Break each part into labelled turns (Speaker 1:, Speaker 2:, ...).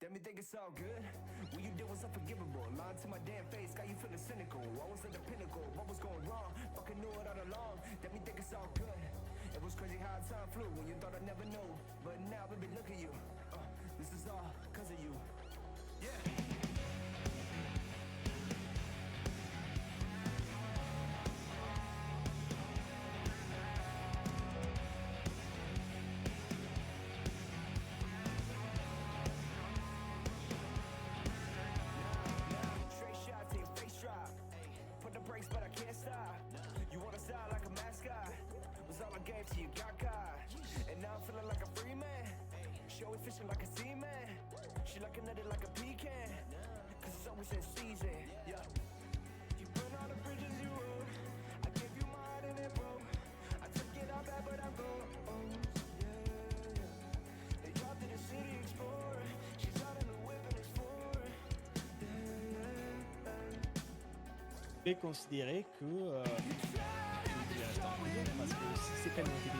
Speaker 1: Let me think it's all good. What you did was unforgivable. Lying to my damn face, got you feeling cynical. I was at the pinnacle, what was going wrong? Fucking knew it all along. Let me think it's all good. It was crazy how time flew when you thought I never knew. But now, baby, look at you. This is all cause of you. Yeah. But I can't stop. You wanna sound like a mascot? Was all I gave to you, got caught. And now I'm feeling like a free man. She always fishing like a seaman. She looking at it like a pecan. Cause it's always in season. Yeah. You burn all the bridges you wrote. I gave you my heart and it broke. I took it all back, but I broke. Yeah. They dropped in the city explorer. She's out in the whip and it's forward.
Speaker 2: Je vais considérer que il reste en prison parce que si c'est pas une montée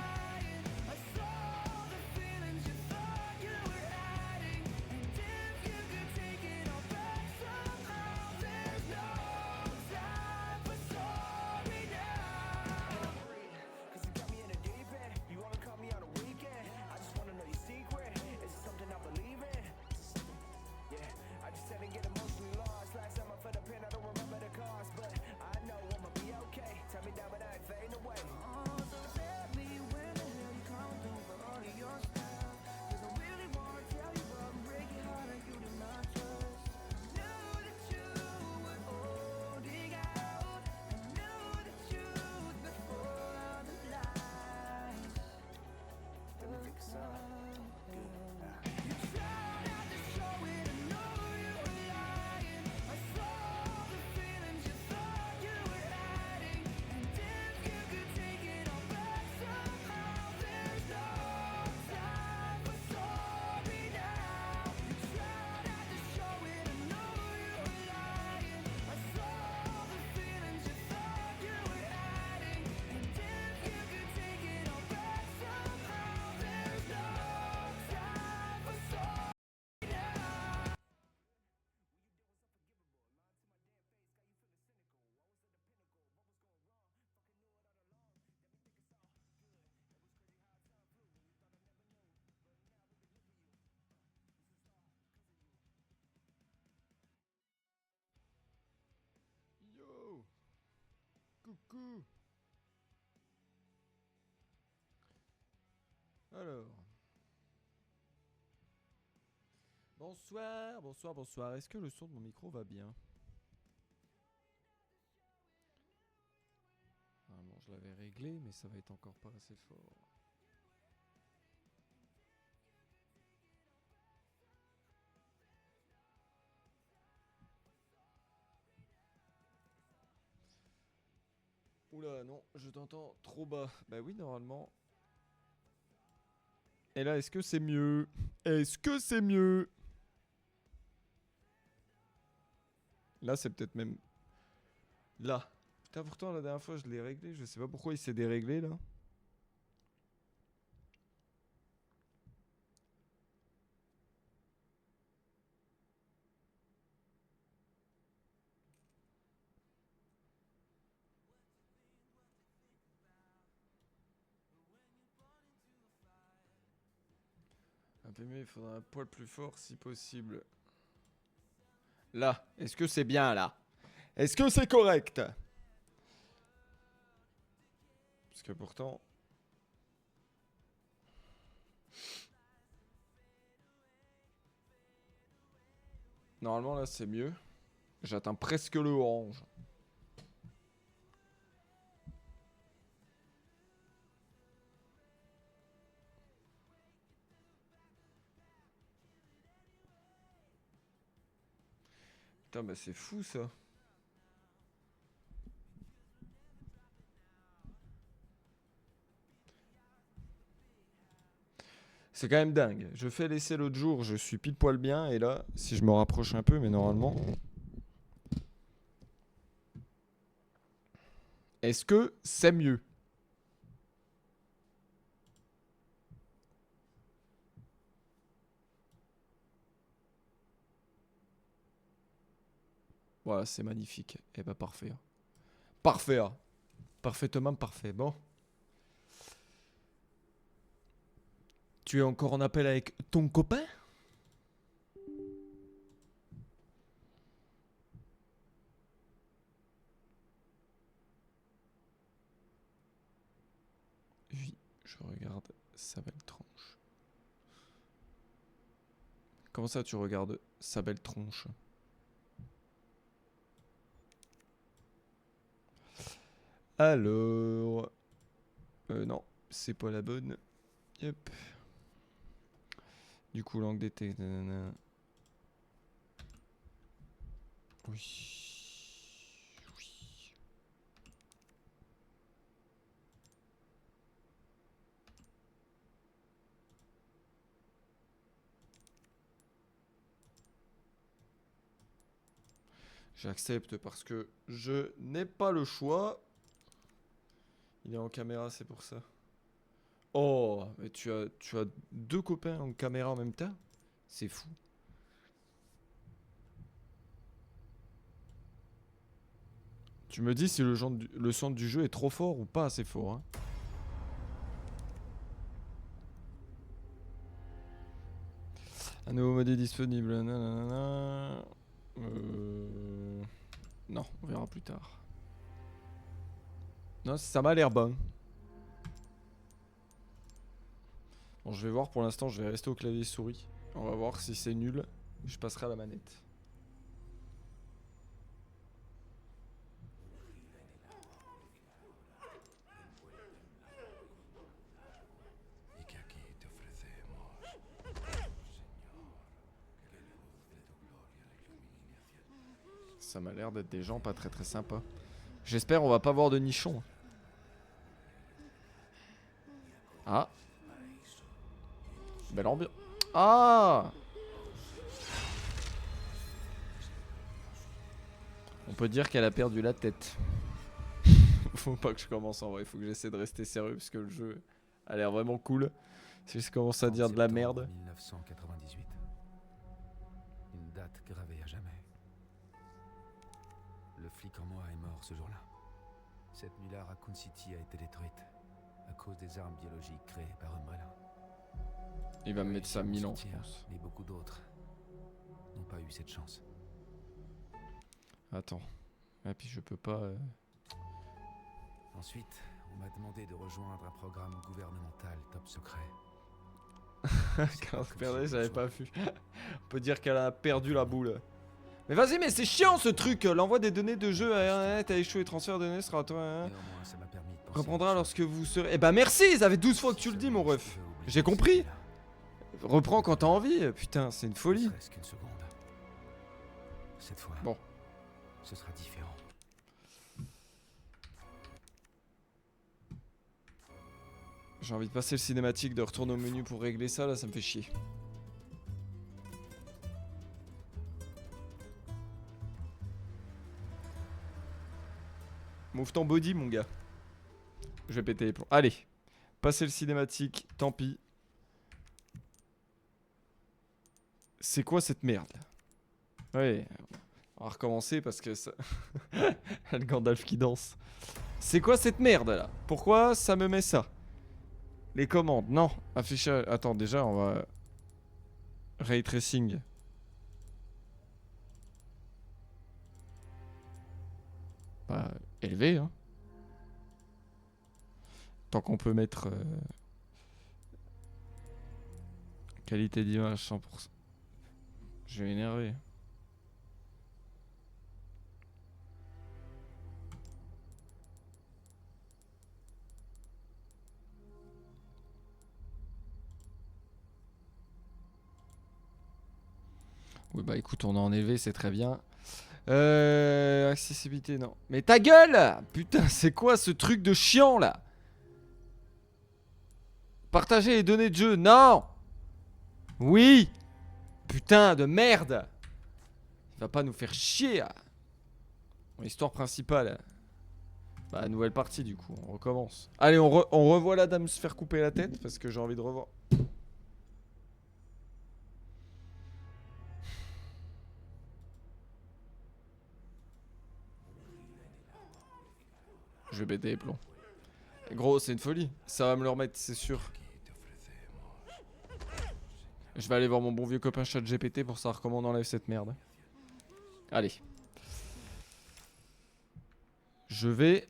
Speaker 3: Yo! Coucou! Alors. Bonsoir, bonsoir, bonsoir. Est-ce que le son de mon micro va bien? Normalement, je l'avais réglé, mais ça va être encore pas assez fort. Oula, non, je t'entends trop bas. Bah oui, normalement. Et là, est-ce que c'est mieux? Est-ce que c'est mieux? Là, c'est peut-être même... Là. Putain, pourtant, la dernière fois, je l'ai réglé. Je sais pas pourquoi il s'est déréglé, là. Un peu mieux, il faudra un poil plus fort si possible. Là, est-ce que c'est bien là? Est-ce que c'est correct? Parce que pourtant... Normalement là c'est mieux. J'atteins presque le orange. Putain bah c'est fou ça. C'est quand même dingue. Je fais l'essai l'autre jour, je suis pile poil bien. Et là, si je me rapproche un peu, mais normalement... Est-ce que c'est mieux? Voilà, c'est magnifique. Et bah parfait. Parfait. Parfaitement parfait. Bon. Tu es encore en appel avec ton copain? Oui, je regarde sa belle tronche. Comment ça tu regardes sa belle tronche? Alors... non, c'est pas la bonne. Yep. Du coup, langue d'été. Nanana. Oui. Oui. J'accepte parce que je n'ai pas le choix. Il est en caméra, c'est pour ça. Oh, mais tu as deux copains en caméra en même temps? C'est fou. Tu me dis si le son du jeu est trop fort ou pas assez fort. Hein. Un nouveau mode est disponible. Nanana. Non, on verra plus tard. Non, ça m'a l'air bon. Bon, je vais voir pour l'instant, je vais rester au clavier souris. On va voir si c'est nul. Je passerai à la manette. Ça m'a l'air d'être des gens pas très sympas. J'espère on va pas voir de nichons. Ah. Belle ambiance. Ah. On peut dire qu'elle a perdu la tête. Faut pas que je commence en vrai, il faut que j'essaie de rester sérieux parce que le jeu a l'air vraiment cool. Si je commence à dire de la merde.
Speaker 4: 1998. Une date gravée à jamais. Le flic en moi est mort ce jour-là. Cette nuit-là, Raccoon City a été détruite à cause des armes biologiques créées par Umbrella.
Speaker 3: Il va me mettre ça 1000 ans, je
Speaker 4: Soutien,
Speaker 3: pense.
Speaker 4: mais beaucoup d'autres n'ont pas eu cette chance.
Speaker 3: Attends. Et puis je peux pas...
Speaker 4: Ensuite, on m'a demandé de rejoindre un programme gouvernemental top secret.
Speaker 3: Quand je perdais, j'avais pas vu. On peut dire qu'elle a perdu la boule. Mais vas-y, mais c'est chiant ce truc. L'envoi des données de jeu à Internet a échoué. Transfert de données sera à toi. Hein.
Speaker 4: Néanmoins, ça m'a permis de penser
Speaker 3: Reprendra
Speaker 4: à autre
Speaker 3: lorsque vous serez... Eh bah merci, ça fait 12 fois que tu le dis mon ref. J'ai compris. Reprends quand t'as envie. Putain, c'est une folie.
Speaker 4: Ne serait-ce qu'une seconde. Cette fois,
Speaker 3: Bon.
Speaker 4: ce sera différent.
Speaker 3: J'ai envie de passer le cinématique, de retourner au menu pour régler ça. Là, ça me fait chier. Move ton body, mon gars. Je vais péter les plombs. Allez. Passer le cinématique, tant pis. C'est quoi cette merde là? Ouais. On va recommencer parce que ça... le Gandalf qui danse. C'est quoi cette merde là? Pourquoi ça me met ça? Les commandes, non. Affichage. Attends, déjà, on va... Ray tracing. Bah, élevé, hein. Tant qu'on peut mettre... Qualité d'image 100%. Je vais énerver. Oui bah écoute, on a en élevé, c'est très bien. Accessibilité, non. Mais ta gueule! Putain, c'est quoi ce truc de chiant là? Partager les données de jeu, non! Oui! Putain de merde! Il va pas nous faire chier là. Histoire principale. Bah nouvelle partie du coup, on recommence. Allez, on revoit la dame se faire couper la tête parce que j'ai envie de revoir. Je vais péter les plombs. Gros, c'est une folie. Ça va me le remettre, c'est sûr. Je vais aller voir mon bon vieux copain ChatGPT pour savoir comment on enlève cette merde. Allez. Je vais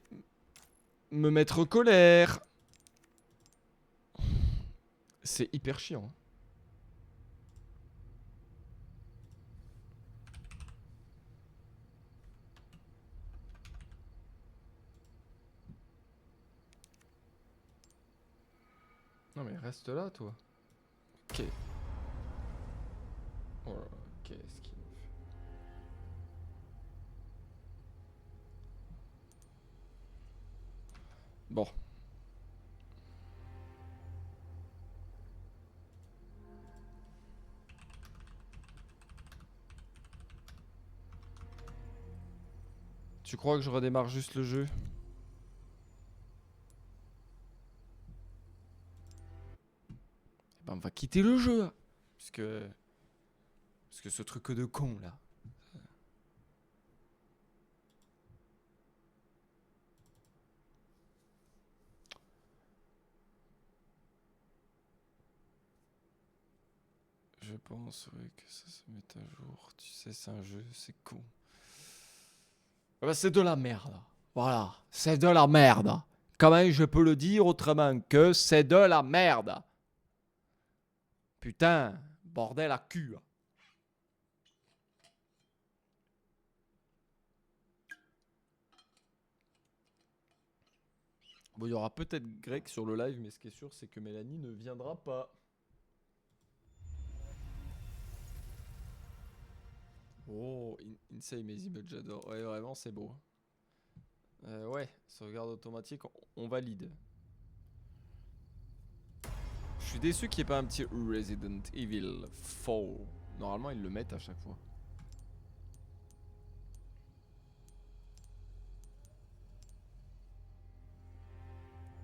Speaker 3: me mettre colère. C'est hyper chiant. Non mais reste là toi. Ok. Oh là là, qu'est-ce qu'il me fait? Bon. Tu crois que je redémarre juste le jeu? Ben on va quitter le jeu. Parce que ce truc de con là. Je pense oui, que ça se met à jour. Tu sais, c'est un jeu, c'est con. Ah bah, c'est de la merde. Voilà, c'est de la merde. Comment je peux le dire autrement que c'est de la merde? Putain, bordel à cul. Bon, il y aura peut-être Greg sur le live, mais ce qui est sûr, c'est que Mélanie ne viendra pas. Oh, Insane mes images, j'adore. Ouais, vraiment, c'est beau. Ouais, sauvegarde automatique, on valide. Je suis déçu qu'il n'y ait pas un petit Resident Evil 4. Normalement, ils le mettent à chaque fois.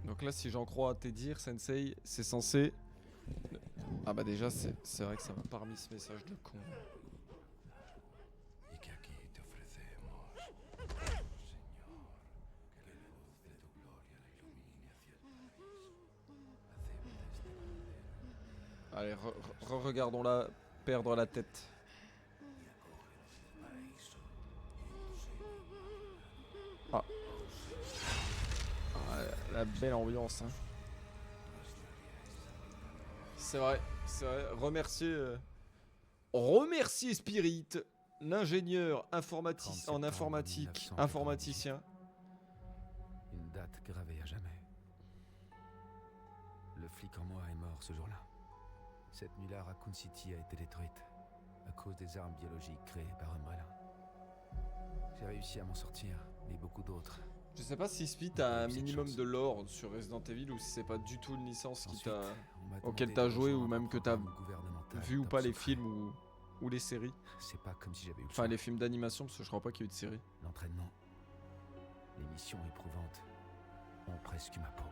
Speaker 3: Donc là, si j'en crois à tes dires, Sensei, c'est censé... Ah bah déjà, c'est vrai que ça m'a pas remis ce message de con. Allez, regardons-la perdre la tête. Ah. Ah, la belle ambiance. Hein. C'est vrai, c'est vrai. Remercier Spirit, l'ingénieur en informatique, informaticien.
Speaker 4: Une date gravée à jamais. Le flic en moi est mort ce jour-là. Cette nuit-là, Raccoon City a été détruite à cause des armes biologiques créées par Umbrella. J'ai réussi à m'en sortir, mais beaucoup d'autres.
Speaker 3: Je sais pas si Speed a un minimum de lore sur Resident Evil ou si c'est pas du tout une licence qui auquel t'as joué ou même que t'as vu ou pas les films ou les séries.
Speaker 4: C'est pas comme si j'avais eu le
Speaker 3: Enfin
Speaker 4: choix.
Speaker 3: les films d'animation parce que je crois pas qu'il y ait eu de série.
Speaker 4: L'entraînement, les missions éprouvantes ont presque eu ma peau.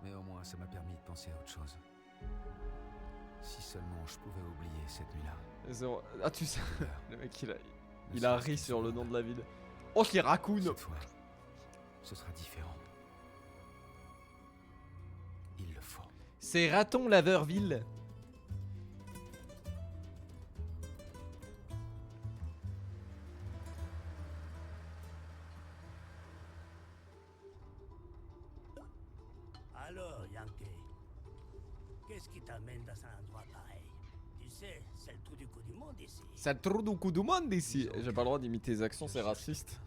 Speaker 4: Mais au moins ça m'a permis de penser à autre chose. Si seulement je pouvais oublier cette nuit-là.
Speaker 3: Ah tu sais, le mec il a ri sur le nom de la ville. Oh c'est Raccoon.
Speaker 4: Cette fois, ce sera différent. Il le faut.
Speaker 3: C'est Raton Laverville.
Speaker 5: Alors, Yankee, qu'est-ce qui t'amène dans un endroit pareil? Tu sais, c'est le trou du coup du monde ici.
Speaker 3: C'est le trou du cou du monde ici. J'ai pas le droit d'imiter les accents, c'est raciste.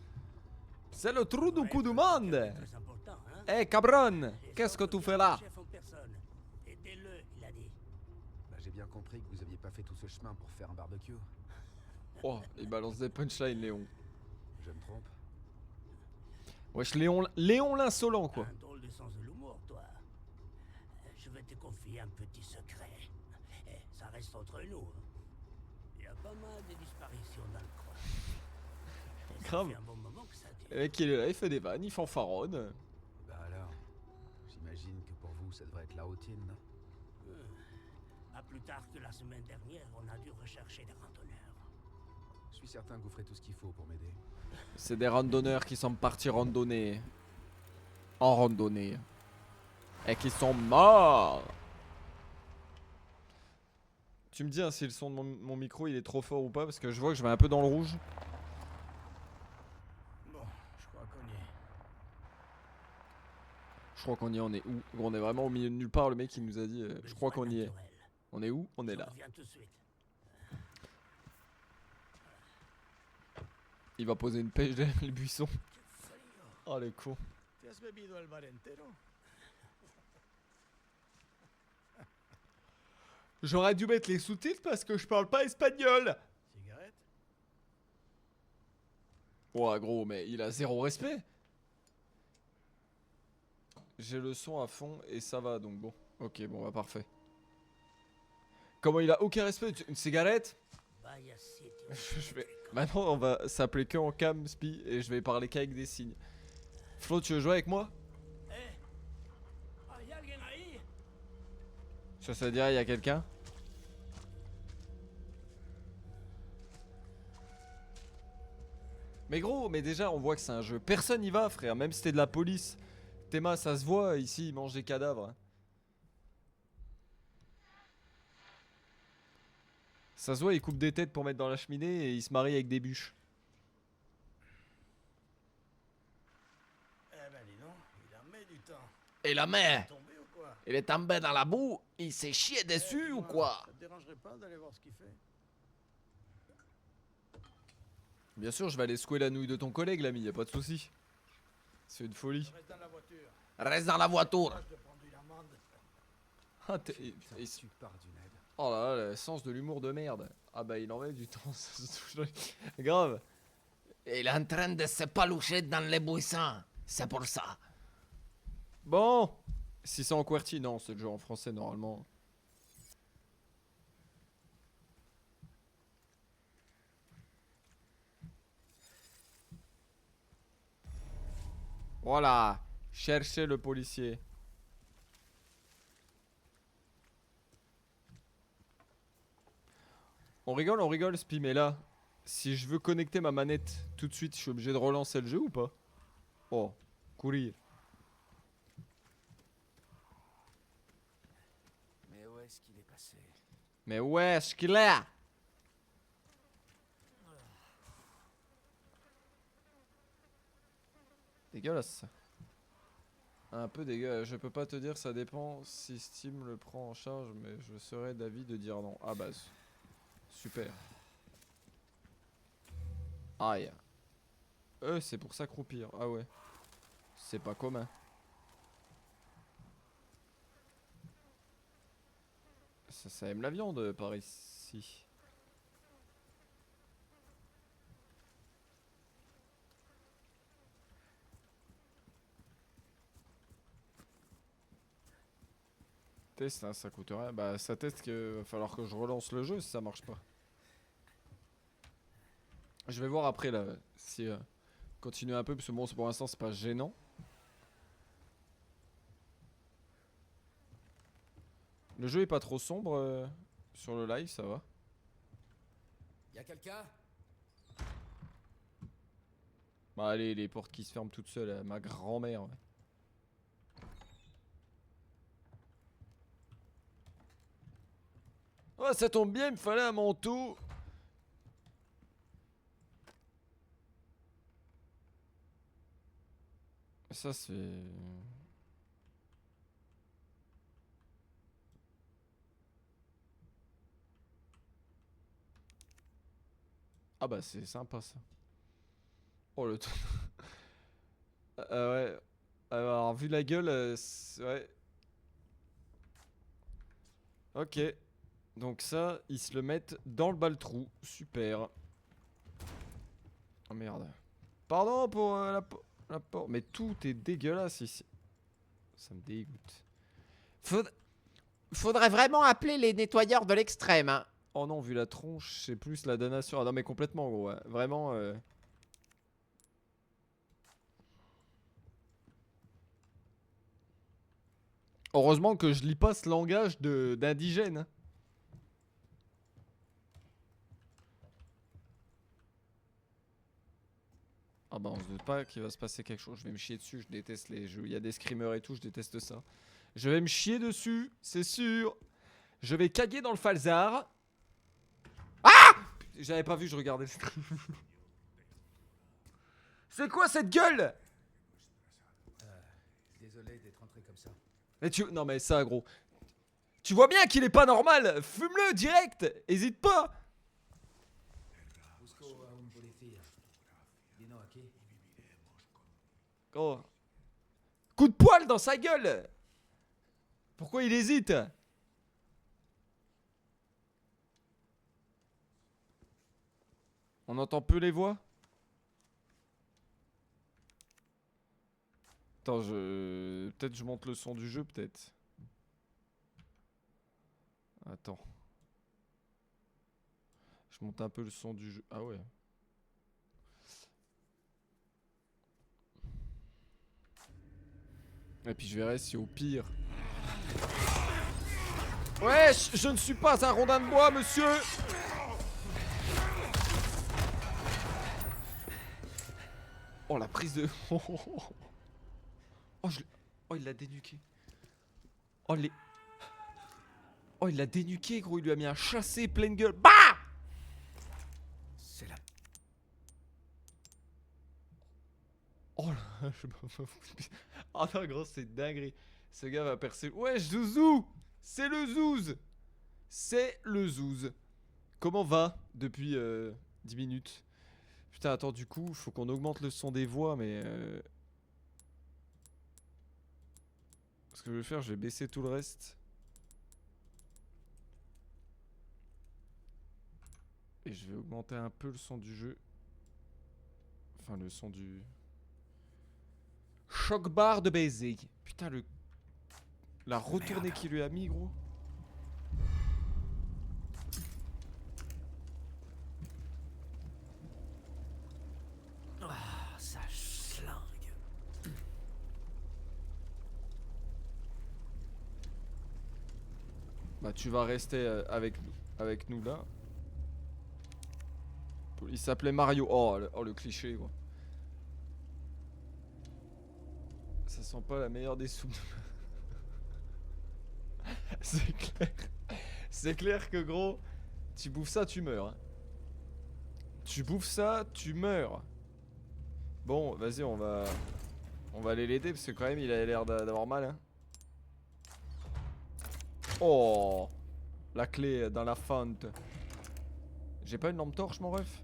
Speaker 3: C'est le trou du cou du monde.
Speaker 5: Très important, hein?
Speaker 3: Eh cabron, qu'est-ce que tu fais là?
Speaker 5: Chef en personne. Aidez-le, il a dit.
Speaker 4: Bah, j'ai bien compris que vous aviez pas fait tout ce chemin pour faire un barbecue.
Speaker 3: Oh, il balance des punchlines Léon.
Speaker 4: Je me trompe?
Speaker 3: Wesh Léon l'insolent quoi.
Speaker 5: Un drôle de sens de l'humour, toi. Je vais te confier un petit secret. Eh, ça reste entre nous. Il y a pas mal de disparitions dans le coin. Et ça
Speaker 3: Grave.
Speaker 5: fait un bon moment que ça dure.
Speaker 3: Le mec il est là, il fait des vannes, il fanfaronne.
Speaker 4: Bah alors, j'imagine que pour vous ça devrait être la routine, non?
Speaker 5: Pas plus tard que la semaine dernière, on a dû rechercher des randonneurs.
Speaker 4: Je suis certain que vous ferez tout ce qu'il faut pour m'aider.
Speaker 3: C'est des randonneurs qui sont partis randonner. en randonnée. Et qui sont morts. Tu me dis hein, si le son de mon micro il est trop fort ou pas, parce que je vois que je vais un peu dans le rouge.
Speaker 5: Bon, je crois qu'on y est.
Speaker 3: Je crois qu'on y est, on est où? On est vraiment au milieu de nulle part, le mec il nous a dit je crois qu'on y est. On est où? On est là.
Speaker 5: Viens tout de suite.
Speaker 3: Il va poser une pêche derrière les buissons. Oh les cons.
Speaker 5: ¿Te has bebido el bar entero?
Speaker 3: J'aurais dû mettre les sous-titres parce que je parle pas espagnol.
Speaker 5: Cigarette?
Speaker 3: Ouais gros, mais il a zéro respect. J'ai le son à fond et ça va donc bon. Ok bon bah parfait. Comment il a aucun respect? Une cigarette?
Speaker 5: Vaya sitio.
Speaker 3: Je vais... Maintenant on va s'appeler que en cam spi et je vais parler qu'avec des signes. Flo tu veux jouer avec moi?
Speaker 5: ¿Hay alguien ahí?
Speaker 3: Ça veut dire il y a quelqu'un? Mais gros, mais déjà on voit que c'est un jeu. Personne y va frère, même si t'es de la police. Théma ça se voit ici, il mange des cadavres. Ça se voit, il coupe des têtes pour mettre dans la cheminée et il se marie avec des bûches.
Speaker 5: Eh ben dis donc, il en met du temps.
Speaker 6: Et la mère,
Speaker 5: Tombé ou quoi?
Speaker 6: il est tombé dans la boue, il s'est chié dessus ou quoi?
Speaker 5: Ça te dérangerait pas d'aller voir ce qu'il fait?
Speaker 3: Bien sûr, je vais aller secouer la nouille de ton collègue l'ami, y a pas de souci. C'est une folie.
Speaker 5: Reste dans la voiture.
Speaker 6: Reste dans la voiture.
Speaker 5: Tâche de prendre une amende.
Speaker 3: Ah,
Speaker 4: Putain, tu pars d'une aide.
Speaker 3: oh là là, le sens de l'humour de merde. Ah bah il en met du temps, ça se touche dans les- Grave.
Speaker 6: Il est en train de se paloucher dans les buissons. C'est pour ça.
Speaker 3: Bon. Si c'est en QWERTY, non, c'est le jeu en français normalement. Voilà. Cherchez le policier. On rigole, Spi, mais là, si je veux connecter ma manette tout de suite, je suis obligé de relancer le jeu ou pas? Oh, courir.
Speaker 4: Mais où est-ce qu'il est passé?
Speaker 3: Mais où est-ce qu'il est? Dégueulasse. Ça. Un peu dégueulasse. Je peux pas te dire, ça dépend si Steam le prend en charge, mais je serais d'avis de dire non. Ah bah, super. Aïe. C'est pour s'accroupir. Ah ouais. C'est pas commun. Ça aime la viande par ici. Test, hein, ça coûte rien. Bah ça teste que va falloir que je relance le jeu si ça marche pas. Je vais voir après là si continuer un peu parce que bon pour l'instant c'est pas gênant. Le jeu est pas trop sombre sur le live, ça va.
Speaker 4: Y'a quelqu'un?
Speaker 3: Bah allez, les portes qui se ferment toutes seules, ma grand-mère. Ouais. Oh ça tombe bien, il me fallait un manteau. Ça c'est... Ah bah c'est sympa ça. Oh le truc. Ouais. Alors vu la gueule, ouais. Ok. Donc ça, ils se le mettent dans le bas-le-trou. Super. Oh merde. Pardon pour la porte. Mais tout est dégueulasse ici. Ça me dégoûte.
Speaker 6: Faudrait vraiment appeler les nettoyeurs de l'extrême, hein.
Speaker 3: Oh non, vu la tronche, c'est plus la damnation. Ah non mais complètement gros. Ouais. Vraiment... Heureusement que je lis pas ce langage d'indigène. Hein. Ah bah on se doute pas qu'il va se passer quelque chose. Je vais me chier dessus, je déteste les jeux. Il y a des screamers et tout, je déteste ça. Je vais me chier dessus, c'est sûr. Je vais caguer dans le falzar. Ah! J'avais pas vu, je regardais le stream. C'est quoi cette gueule?
Speaker 4: Désolé d'être entré comme ça.
Speaker 3: Mais non mais ça gros. Tu vois bien qu'il est pas normal. Fume-le direct. Hésite pas.
Speaker 4: Busco a un policía. Vino aquí.
Speaker 3: Oh. Coup de poing dans sa gueule. Pourquoi il hésite? On entend peu les voix? Attends, peut-être je monte le son du jeu, peut-être. Attends. Je monte un peu le son du jeu. Ah ouais. Et puis je verrai si au pire... Ouais, je ne suis pas un rondin de bois, monsieur. Oh, la prise de... Oh, oh, il l'a dénuqué. Oh, Oh, il l'a dénuqué, gros. Il lui a mis un chassé pleine gueule. Bah!
Speaker 4: C'est là.
Speaker 3: Oh là, oh non, gros, c'est dinguerie. Ce gars va percer. Ouais, Zouzou! C'est le Zouz! C'est le Zouz. Comment va depuis 10 minutes? Putain, attends, du coup, faut qu'on augmente le son des voix, mais... Ce que je vais faire, je vais baisser tout le reste. Et je vais augmenter un peu le son du jeu. Enfin, le son du... Choc barre de baiser. Putain, la retournée qu'il lui a mis, gros.
Speaker 5: Ah, ça schlingue.
Speaker 3: Bah, tu vas rester avec nous là. Il s'appelait Mario. Oh, le cliché, quoi. Ça sent pas la meilleure des soupes. C'est clair. C'est clair que, gros, tu bouffes ça, tu meurs. Hein. Tu bouffes ça, tu meurs. Bon, vas-y, on va aller l'aider parce que quand même, il a l'air d'avoir mal. Hein. Oh, la clé dans la fente. J'ai pas une lampe torche, mon ref?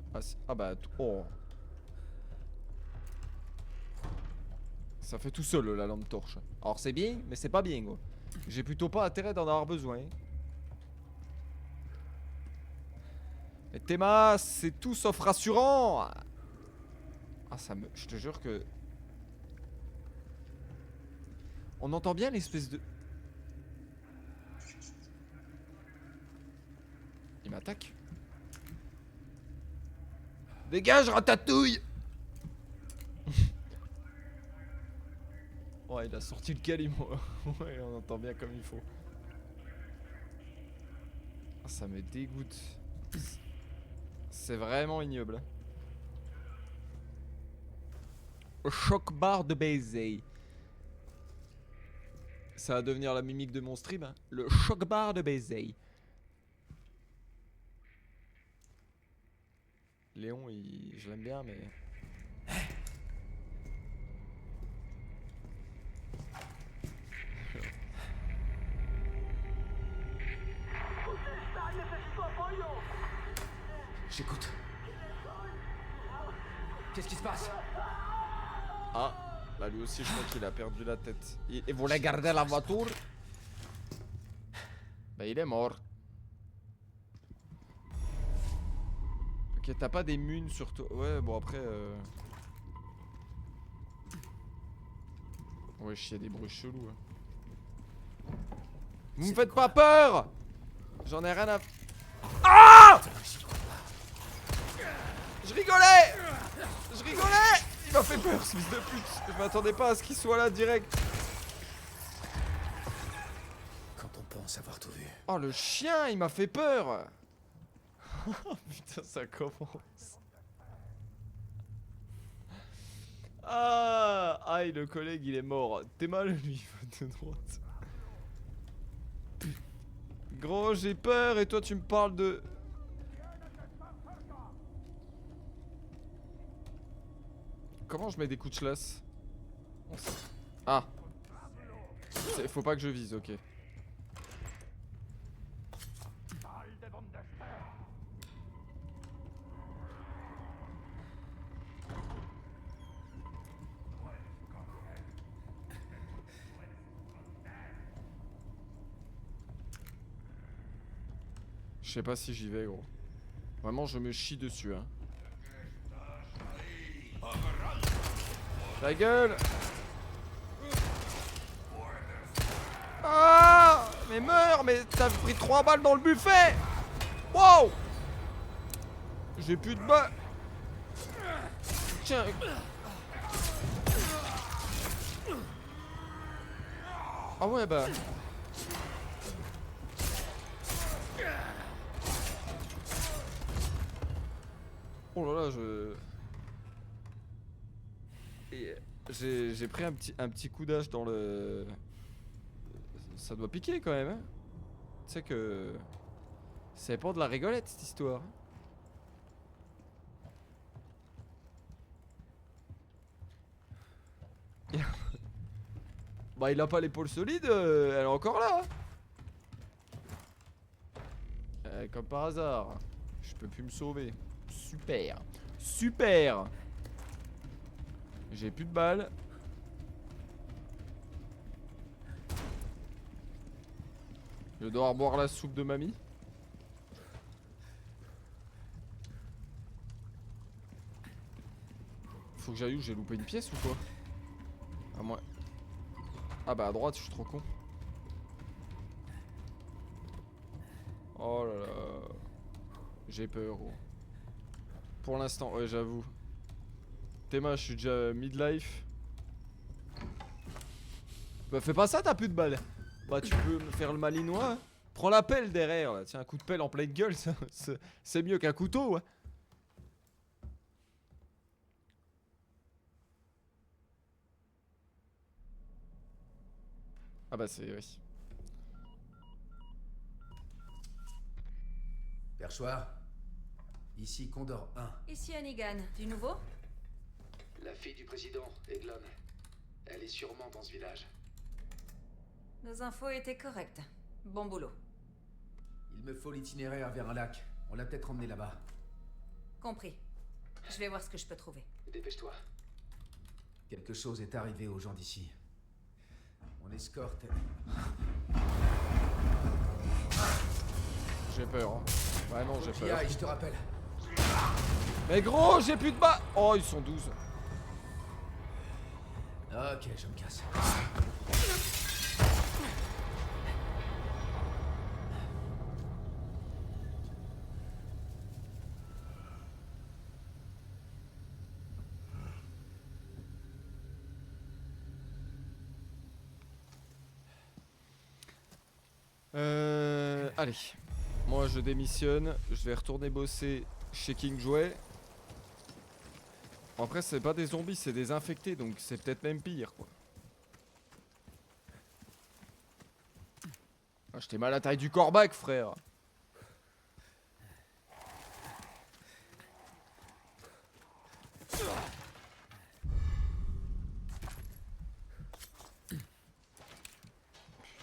Speaker 3: Ah bah, oh. Ça fait tout seul, la lampe torche. Alors c'est bien, mais c'est pas bien, quoi. J'ai plutôt pas intérêt d'en avoir besoin. Mais Théma, c'est tout sauf rassurant. Ah, je te jure que... On entend bien l'espèce de... Il m'attaque. Dégage, ratatouille. Ouais, il a sorti le calimo. Ouais, on entend bien comme il faut. Ah, ça me dégoûte. C'est vraiment ignoble. Choc barre de baiser. Ça va devenir la mimique de mon stream. Hein. Le choc barre de baiser. Léon, je l'aime bien, mais...
Speaker 4: J'écoute. Qu'est-ce qui se passe?
Speaker 3: Ah, bah lui aussi, je crois qu'il a perdu la tête. Il voulait garder la voiture. Bah il est mort. Ok, t'as pas des munes sur toi. Ouais, bon après... Ouais, chier des bruits chelous. Hein. Vous me faites pas peur! J'en ai rien à... Ah! Je rigolais! Je rigolais! Il m'a fait peur, ce fils de pute! Je m'attendais pas à ce qu'il soit là direct.
Speaker 4: Quand on pense avoir tout vu.
Speaker 3: Oh, le chien, il m'a fait peur! Putain, ça commence. Ah, aïe, le collègue il est mort. T'es mal lui, de droite. Gros, j'ai peur et toi tu me parles de... Comment je mets des coups de chlasse? Ah. Faut pas que je vise, ok. Je sais pas si j'y vais, gros. Vraiment, je me chie dessus, hein. Ta gueule! Ah! Mais meurs! Mais t'as pris 3 balles dans le buffet! Wow! J'ai plus de balles! Tiens! Ah ouais, bah... Oh là là, j'ai pris un petit coup d'âge dans le... Ça doit piquer quand même, hein. Tu sais que... C'est pas de la rigolette cette histoire. Bah il a pas l'épaule solide, elle est encore là. Comme par hasard. Je peux plus me sauver. Super. Super. J'ai plus de balles. Je vais devoir boire la soupe de mamie. Faut que j'aille où? J'ai loupé une pièce ou quoi? Ah moi. Ah bah à droite, je suis trop con. Oh là là. J'ai peur, gros. Pour l'instant, ouais, j'avoue. Théma, je suis déjà midlife. Bah fais pas ça, t'as plus de balles. Bah tu peux me faire le malinois, hein. Prends la pelle derrière là. Tiens, un coup de pelle en pleine gueule, c'est mieux qu'un couteau, hein. Ah bah c'est... oui.
Speaker 4: Perchoir. Ici Condor 1.
Speaker 7: Ici Hannigan, du nouveau?
Speaker 8: La fille du président, Eglon. Elle est sûrement dans ce village.
Speaker 7: Nos infos étaient correctes. Bon boulot.
Speaker 4: Il me faut l'itinéraire vers un lac. On l'a peut-être emmené là-bas.
Speaker 7: Compris. Je vais voir ce que je peux trouver.
Speaker 8: Dépêche-toi.
Speaker 4: Quelque chose est arrivé aux gens d'ici. On escorte.
Speaker 3: J'ai peur, hein. Vraiment, j'ai
Speaker 4: J'y
Speaker 3: peur.
Speaker 4: aille, je te rappelle.
Speaker 3: Mais gros, j'ai plus de balles. Oh, ils sont 12.
Speaker 4: Ok, je me casse.
Speaker 3: Allez. Moi, je démissionne. Je vais retourner bosser chez King Jouet. Bon, après, c'est pas des zombies, c'est des infectés, donc c'est peut-être même pire, quoi. Ah, j'étais mal à la taille du corbac, frère.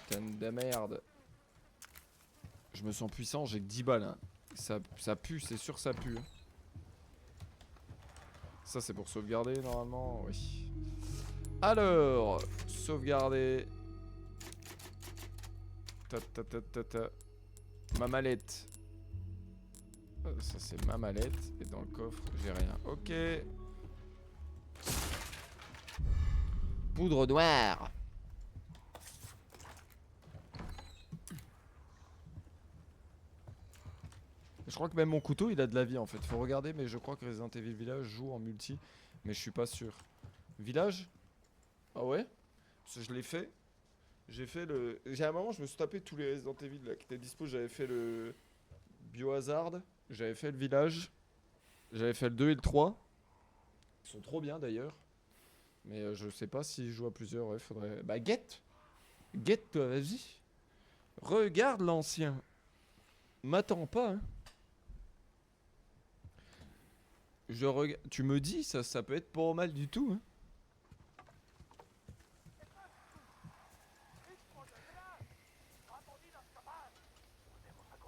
Speaker 3: Putain de merde. Je me sens puissant, j'ai que 10 balles, hein. Ça pue, c'est sûr ça pue, hein. Ça c'est pour sauvegarder normalement, oui. Alors, sauvegarder. Ma mallette. Ça c'est ma mallette. Et dans le coffre, j'ai rien. Ok.
Speaker 6: Poudre noire.
Speaker 3: Je crois que même mon couteau il a de la vie en fait. Faut regarder, mais je crois que Resident Evil Village joue en multi. Mais je suis pas sûr. Village? Ah ouais? Parce que je l'ai fait. J'ai fait le. J'ai un moment, je me suis tapé tous les Resident Evil là, qui étaient dispo. J'avais fait le Biohazard. J'avais fait le Village. J'avais fait le 2 et le 3. Ils sont trop bien d'ailleurs. Mais je sais pas si je joue à plusieurs, ouais, faudrait... Bah, guette. Guette, toi, vas-y. Regarde l'ancien. M'attends pas, hein. Tu me dis, ça peut être pas mal du tout, hein.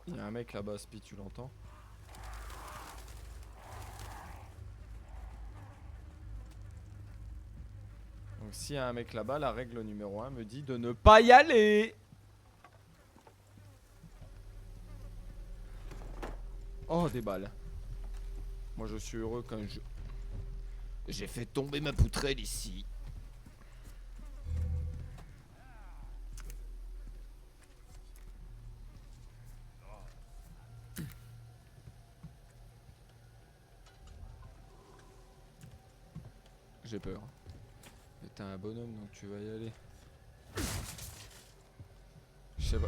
Speaker 3: Il y a un mec là-bas, Spi, tu l'entends? Donc s'il y a un mec là-bas, la règle numéro 1 me dit de ne pas y aller. Oh, des balles. Moi je suis heureux quand je...
Speaker 6: J'ai fait tomber ma poutrelle ici.
Speaker 3: J'ai peur. Mais t'es un bonhomme donc tu vas y aller. Je sais pas.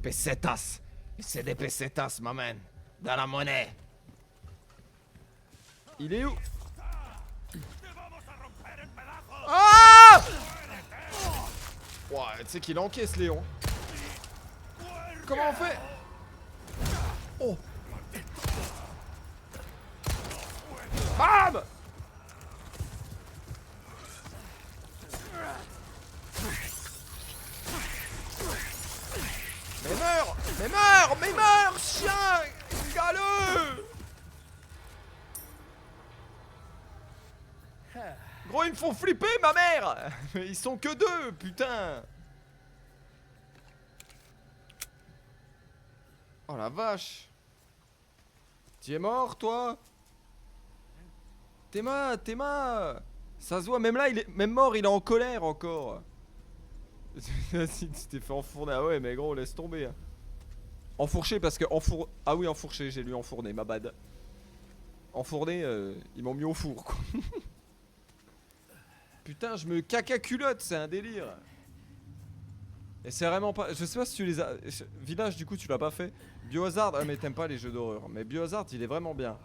Speaker 6: Pesetas. C'est des pesetas, ma man. Dans la monnaie.
Speaker 3: Il est où? Ah! Ouah, tu sais qu'il encaisse Léon. Comment on fait? Oh! Bam! Mais meurs! Mais meurs! Mais meurs! Chien! Galeux! Gros, ils me font flipper, ma mère! Ils sont que deux, putain! Oh la vache! Tu es mort, toi? T'es mort! Ça se voit, même là, même mort, il est en colère encore. Si tu t'es fait enfourner, ah ouais, mais gros, laisse tomber. Hein. Enfourché parce que ah oui, enfourché, j'ai lu enfourné, ma bad. Enfourné, ils m'ont mis au four, quoi. Putain, je me caca culotte, c'est un délire. Et c'est vraiment pas... Je sais pas si tu les as... Village, du coup, tu l'as pas fait. Biohazard, ah mais t'aimes pas les jeux d'horreur. Mais Biohazard, il est vraiment bien.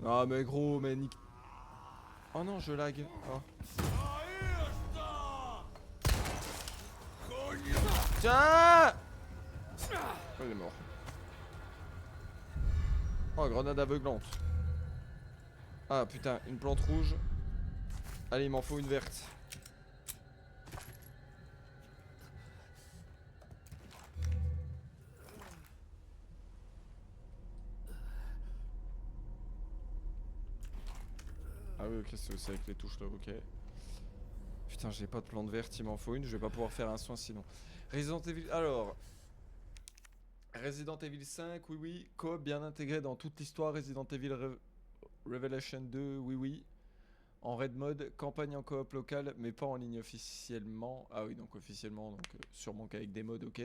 Speaker 3: Ah mais gros, mais nique... Oh non, je lag. Oh. Tiens! Oh, il est mort. Oh, grenade aveuglante. Ah putain, une plante rouge. Allez, il m'en faut une verte. Ah oui, ok, c'est aussi avec les touches là, ok. Putain, j'ai pas de plante verte, il m'en faut une, je vais pas pouvoir faire un soin sinon. Resident Evil, alors... Resident Evil 5, oui oui. Coop bien intégré dans toute l'histoire. Resident Evil Revelation 2, oui oui. En raid mode, campagne en coop local, mais pas en ligne officiellement. Ah oui, donc officiellement, donc sûrement qu'avec des modes, ok.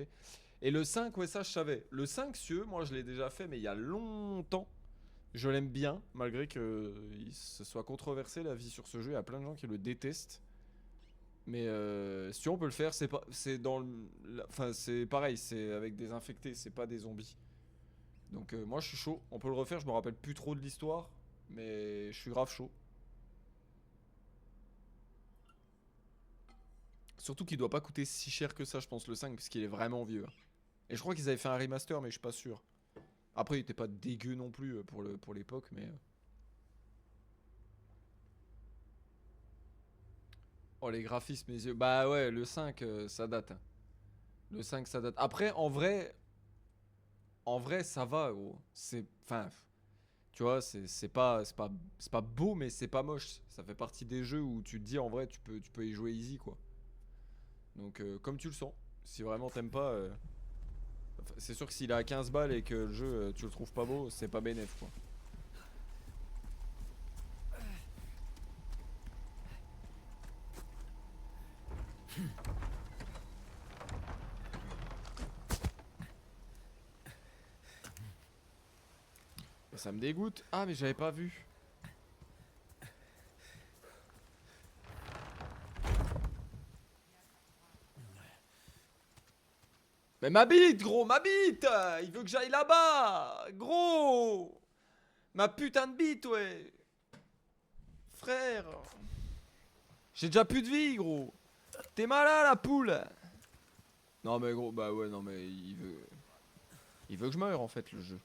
Speaker 3: Et le 5, ouais, ça je savais. Le 5, moi je l'ai déjà fait, mais il y a longtemps. Je l'aime bien, malgré que ce soit controversé l'avis sur ce jeu. Il y a plein de gens qui le détestent. Mais si on peut le faire, c'est dans enfin c'est pareil, c'est avec des infectés, c'est pas des zombies. Donc moi je suis chaud, on peut le refaire, je me rappelle plus trop de l'histoire, mais je suis grave chaud. Surtout qu'il doit pas coûter si cher que ça, je pense, le 5, parce qu'il est vraiment vieux. Et je crois qu'ils avaient fait un remaster, mais je suis pas sûr. Après il était pas dégueu non plus pour l'époque, mais... Oh les graphismes, mes yeux. Bah ouais, le 5 ça date. Hein. Le 5 ça date. Après en vrai ça va gros. C'est enfin tu vois, c'est pas beau mais c'est pas moche. Ça fait partie des jeux où tu te dis en vrai tu peux y jouer easy quoi. Donc comme tu le sens. Si vraiment t'aimes pas c'est sûr que s'il est à 15 balles et que le jeu tu le trouves pas beau, c'est pas bénéf quoi. Ça me dégoûte. Ah mais j'avais pas vu. Mais ma bite gros, ma bite. Il veut que j'aille là-bas. Gros. Ma putain de bite ouais. Frère. J'ai déjà plus de vie, gros. T'es malin, la poule. Non, mais gros, bah ouais, non, mais il veut... Il veut que je meure, en fait, le jeu.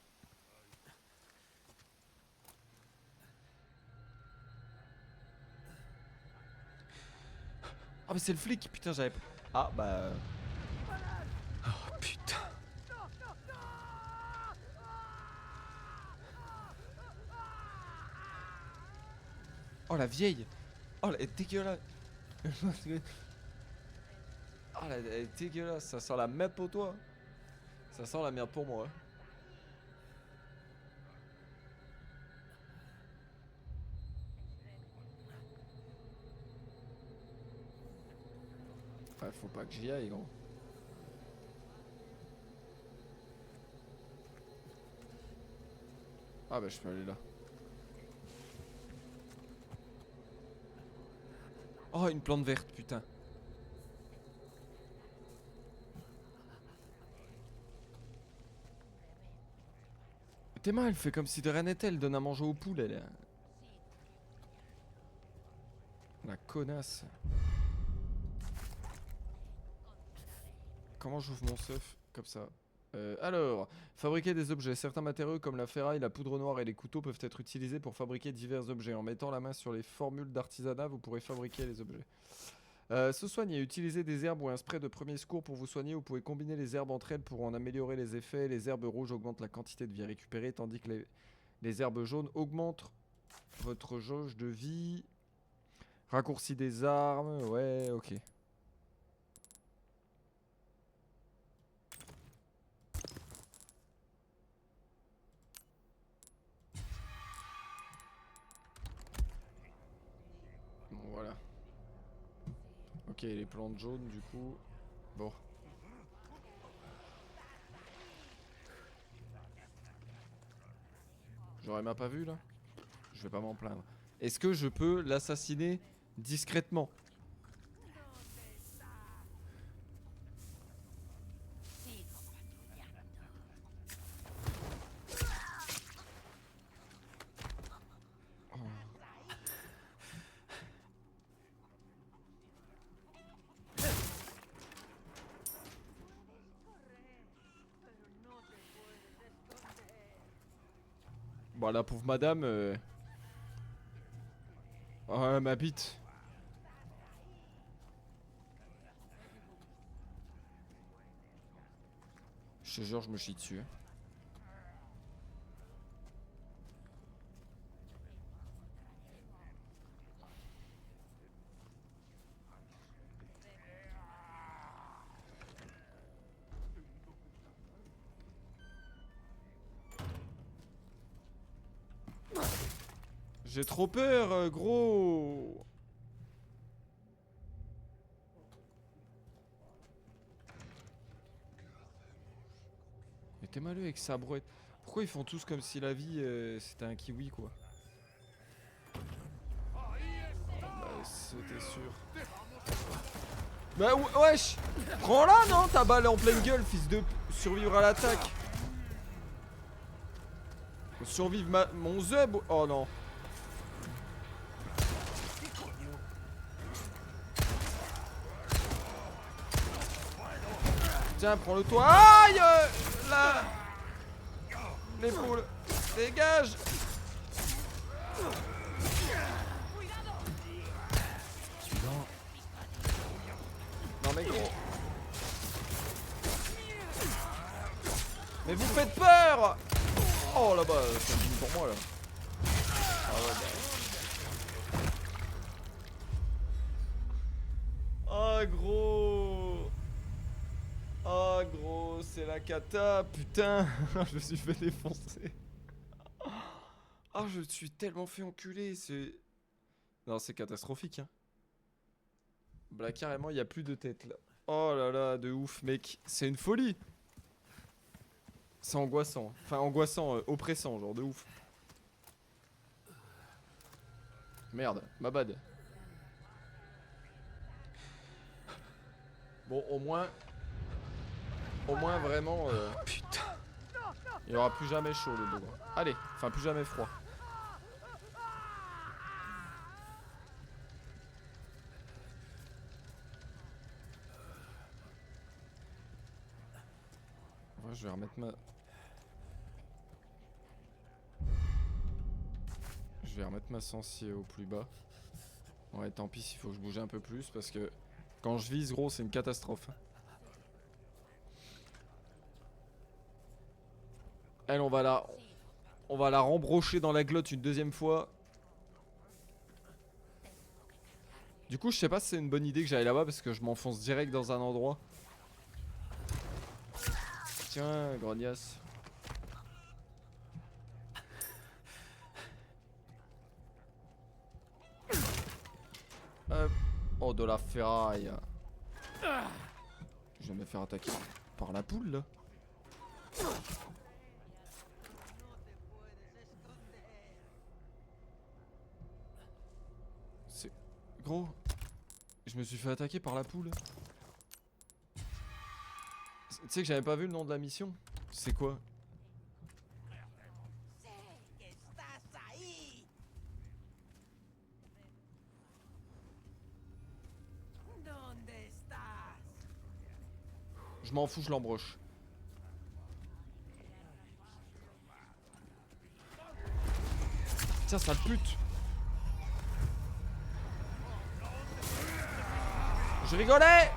Speaker 3: Ah, mais c'est le flic, putain, j'avais... Ah, bah...
Speaker 4: Oh putain.
Speaker 3: Oh, la vieille. Oh, elle est dégueulasse. Oh, elle est dégueulasse. Ça sent la merde pour toi. Ça sent la merde pour moi. Ouais, faut pas que j'y aille, gros. Ah bah je peux aller là. Oh, une plante verte, putain. Théma, elle fait comme si de rien n'était, elle donne à manger aux poules, elle est... La connasse. Comment j'ouvre mon seuf comme ça? Alors, fabriquer des objets. Certains matériaux comme la ferraille, la poudre noire et les couteaux peuvent être utilisés pour fabriquer divers objets. En mettant la main sur les formules d'artisanat, vous pourrez fabriquer les objets. Se soigner. Utilisez des herbes ou un spray de premier secours pour vous soigner. Vous pouvez combiner les herbes entre elles pour en améliorer les effets. Les herbes rouges augmentent la quantité de vie récupérée, tandis que les herbes jaunes augmentent votre jauge de vie. Raccourci des armes. Ouais, ok. Voilà. Ok, les plantes jaunes du coup. Bon. J'aurais même pas vu là. Je vais pas m'en plaindre. Est-ce que je peux l'assassiner discrètement? Bon, la pauvre madame. Oh, ma bite. Je te jure, je me chie dessus. Hein. J'ai trop peur, gros. Mais t'es malheureux avec sa brouette. Pourquoi ils font tous comme si la vie c'était un kiwi quoi? Bah c'était sûr. Bah wesh. Prends-la non, ta balle en pleine gueule, fils de... Survivre à l'attaque. Survivre mon zeb. Oh non. Tiens, prends-le toi. Aïe là. L'épaule. Dégage. Non mais gros. Mais vous faites peur. Oh là-bas, c'est fini pour moi là. Ah ouais bah. Oh gros. Oh gros, c'est la cata, putain. Je me suis fait défoncer. Oh, je me suis tellement fait enculer, c'est... Non, c'est catastrophique, hein. Bah carrément, il n'y a plus de tête, là. Oh là là, de ouf, mec. C'est une folie. C'est angoissant. Enfin, angoissant, oppressant, genre, de ouf. Merde, ma bad. Bon, au moins vraiment putain. Il n'y aura plus jamais chaud le beau. Allez, enfin plus jamais froid. Je vais remettre ma... Je vais remettre ma sensi au plus bas. Ouais, tant pis s'il faut que je bouge un peu plus parce que quand je vise, gros, c'est une catastrophe. Elle, on va la rembrocher dans la glotte une deuxième fois. Du coup, je sais pas si c'est une bonne idée que j'aille là-bas parce que je m'enfonce direct dans un endroit. Tiens, grognasse. Oh, de la ferraille. Je vais me faire attaquer par la poule là. C'est... Gros, je me suis fait attaquer par la poule. Tu sais que j'avais pas vu le nom de la mission. C'est quoi? Je m'en fous, je l'embroche. Tiens, sale pute. Je rigolais.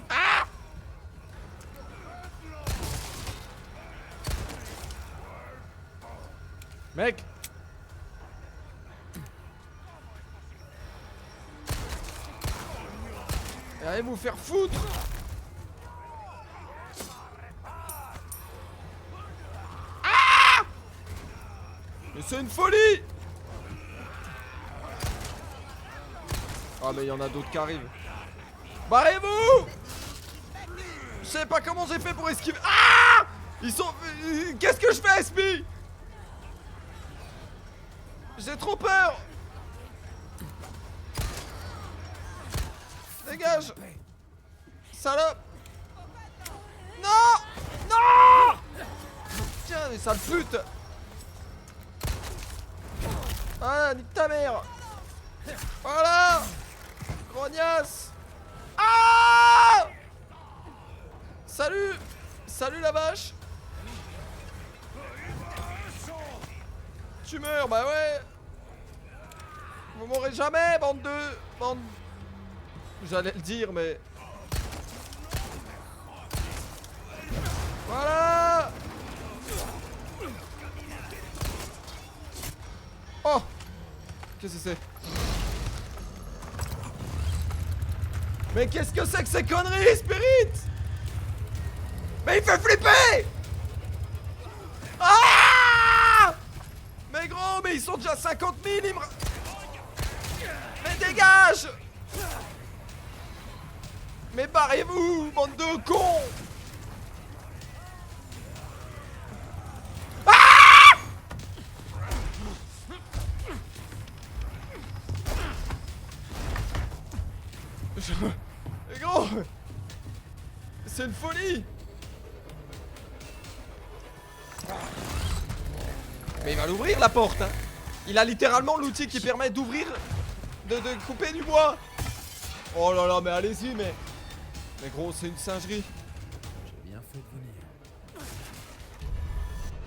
Speaker 3: Ah! Mec! Allez vous faire foutre! Ah! Mais c'est une folie! Ah mais il y en a d'autres qui arrivent. Barrez-vous! Je sais pas comment j'ai fait pour esquiver. Ah! Ils sont... Qu'est-ce que je fais, Espi? J'ai trop peur! Dégage! Salope! Non! Non! Tiens, mais sale pute! Ah, nique ta mère! Voilà! Grognasse! Ah! Salut! Salut la vache! Tu meurs, bah ouais! Vous mourrez jamais, bande de... Bande... J'allais le dire, mais... Voilà! Oh! Qu'est-ce que c'est? Mais qu'est-ce que c'est que ces conneries, Spirit? Mais il fait flipper! Ah! Mais gros, mais ils sont déjà 50 000, ils me... Mais dégage! Mais barrez-vous, bande de cons! Ah! Mais gros! C'est une folie! Mais il va l'ouvrir la porte, hein. Il a littéralement l'outil qui permet d'ouvrir, de couper du bois. Oh là là, mais allez-y, mais gros, c'est une singerie.
Speaker 4: J'ai bien fait de venir.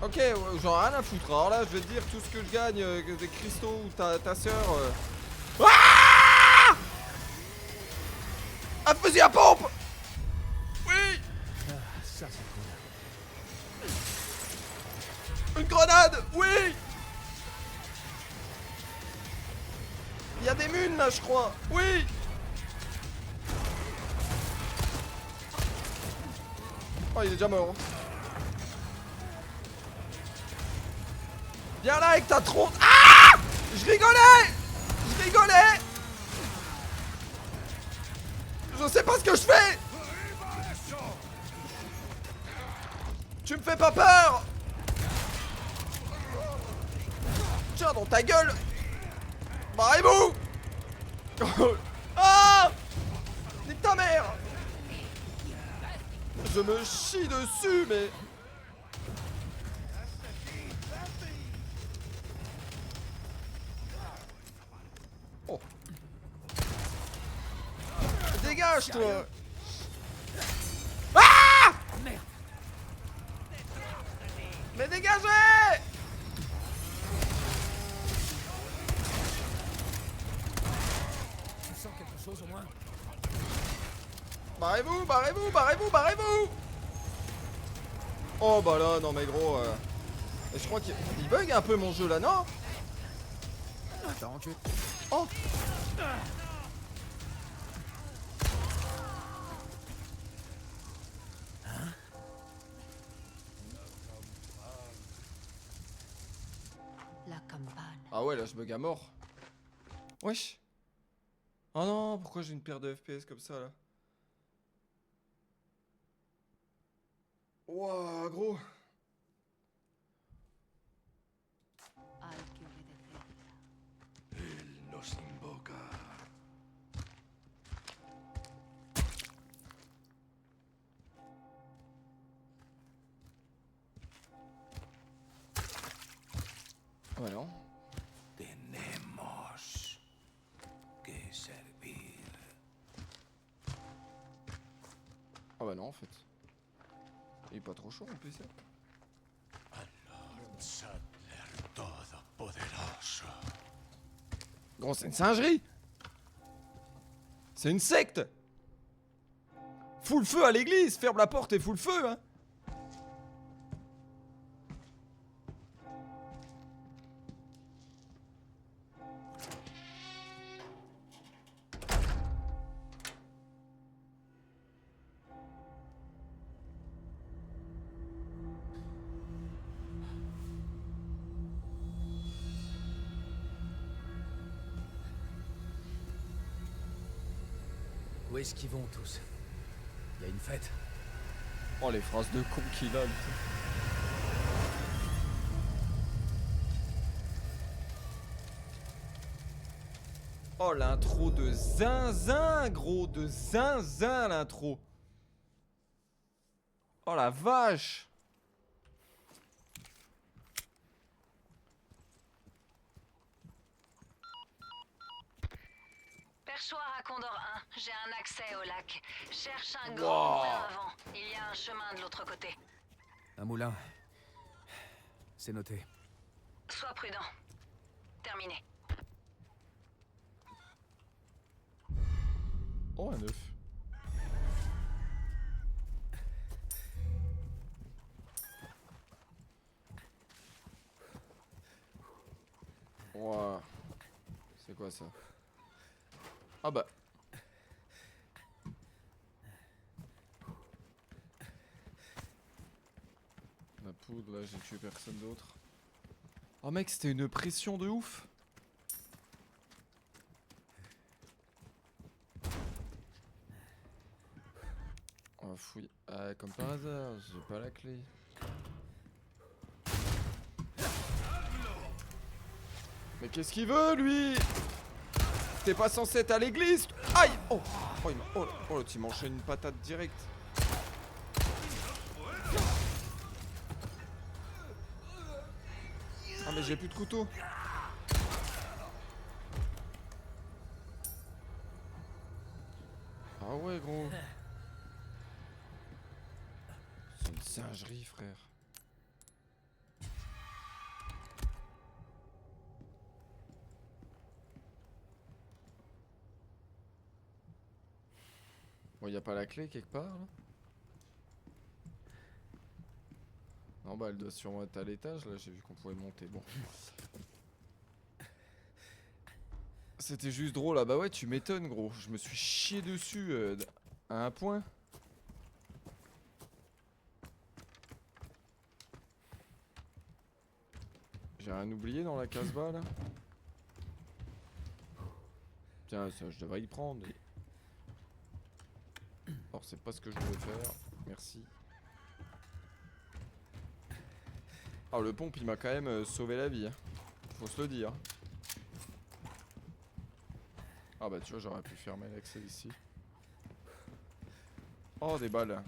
Speaker 3: Ok, ouais, j'en ai rien à foutre. Alors là, je vais te dire tout ce que je gagne, des cristaux ou ta soeur. Ah! Un fusil à pompe! Oui!
Speaker 4: Ça, c'est cool.
Speaker 3: Une grenade! Oui! Il y a des munes là, je crois. Oui! Oh, il est déjà mort. Viens là avec ta tronche. Ah! Je rigolais! Je rigolais! Je sais pas ce que je fais! Tu me fais pas peur! Tiens, dans ta gueule! Barrez-vous! Ah! Nique ta mère! Je me chie dessus, mais... lâche, toi. Ah! Mais dégagez!
Speaker 4: Tu sens quelque chose au moins?
Speaker 3: Barrez-vous, barrez-vous, barrez-vous, barrez-vous! Oh bah là, non mais gros... Et je crois qu'il bug un peu mon jeu là, non?
Speaker 4: Attends, tu...
Speaker 3: Oh!
Speaker 7: La campagne.
Speaker 3: Ah ouais, là je bug à mort. Wesh. Oh non, pourquoi j'ai une paire de FPS comme ça là? Ouah, gros.
Speaker 9: Él nos invoca.
Speaker 3: Ouais, non.
Speaker 9: Tenemos que servir.
Speaker 3: Ah bah non, en fait. Il est pas trop chaud en plus, ça.
Speaker 9: Lord Sattler Todopoderoso.
Speaker 3: Gros, c'est une singerie! C'est une secte! Fous le feu à l'église! Ferme la porte et fous le feu, hein!
Speaker 4: Où est-ce qu'ils vont tous? Il y a une fête.
Speaker 3: Oh, les phrases de con qu'il a, lui. Oh, l'intro de zinzin, gros, de zinzin, l'intro. Oh, la vache.
Speaker 7: Perchoir à Condor 1, j'ai un accès au lac. Cherche un
Speaker 3: Wow.
Speaker 7: grand moulin avant. Il y a un chemin de l'autre côté.
Speaker 4: Un moulin. C'est noté.
Speaker 7: Sois prudent. Terminé.
Speaker 3: Oh, un œuf. Wow. C'est quoi ça? Ah bah. La poudre, là, j'ai tué personne d'autre. Oh mec, c'était une pression de ouf. On va fouiller. Ah, comme par hasard, j'ai pas la clé. Mais qu'est-ce qu'il veut, lui? T'es pas censé être à l'église? Aïe! Oh! Oh, l'autre, il m'enchaîne une patate directe. Ah, mais j'ai plus de couteau. Ah ouais, gros. C'est une singerie, frère. Bon, y a pas la clé quelque part, là? Non, bah elle doit sûrement être à l'étage, là, j'ai vu qu'on pouvait monter, bon. C'était juste drôle, ah bah ouais, tu m'étonnes, gros. Je me suis chié dessus à un point. J'ai rien oublié dans la casse-bas, là? Tiens, ça, je devrais y prendre. Alors, c'est pas ce que je voulais faire. Merci. Ah, le pompe, il m'a quand même sauvé la vie. Hein. Faut se le dire. Ah bah tu vois, j'aurais pu fermer l'accès d'ici. Oh, des balles.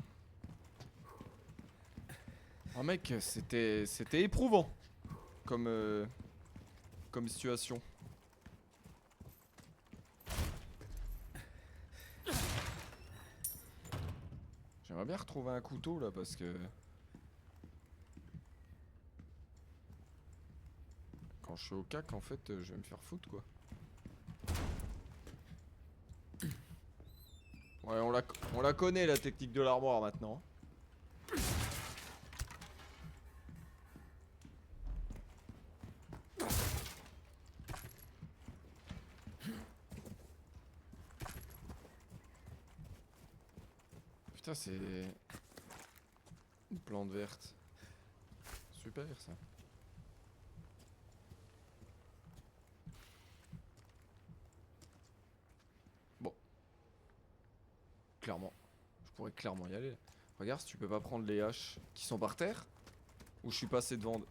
Speaker 3: Oh mec, c'était éprouvant. Comme situation. J'aimerais bien retrouver un couteau là parce que... Quand je suis au cac en fait je vais me faire foutre quoi. Ouais on la connaît la technique de l'armoire maintenant. Putain c'est... Une plante verte. Super ça. Bon. Clairement. Je pourrais clairement y aller. Regarde si tu peux pas prendre les haches qui sont par terre. Ou je suis passé devant...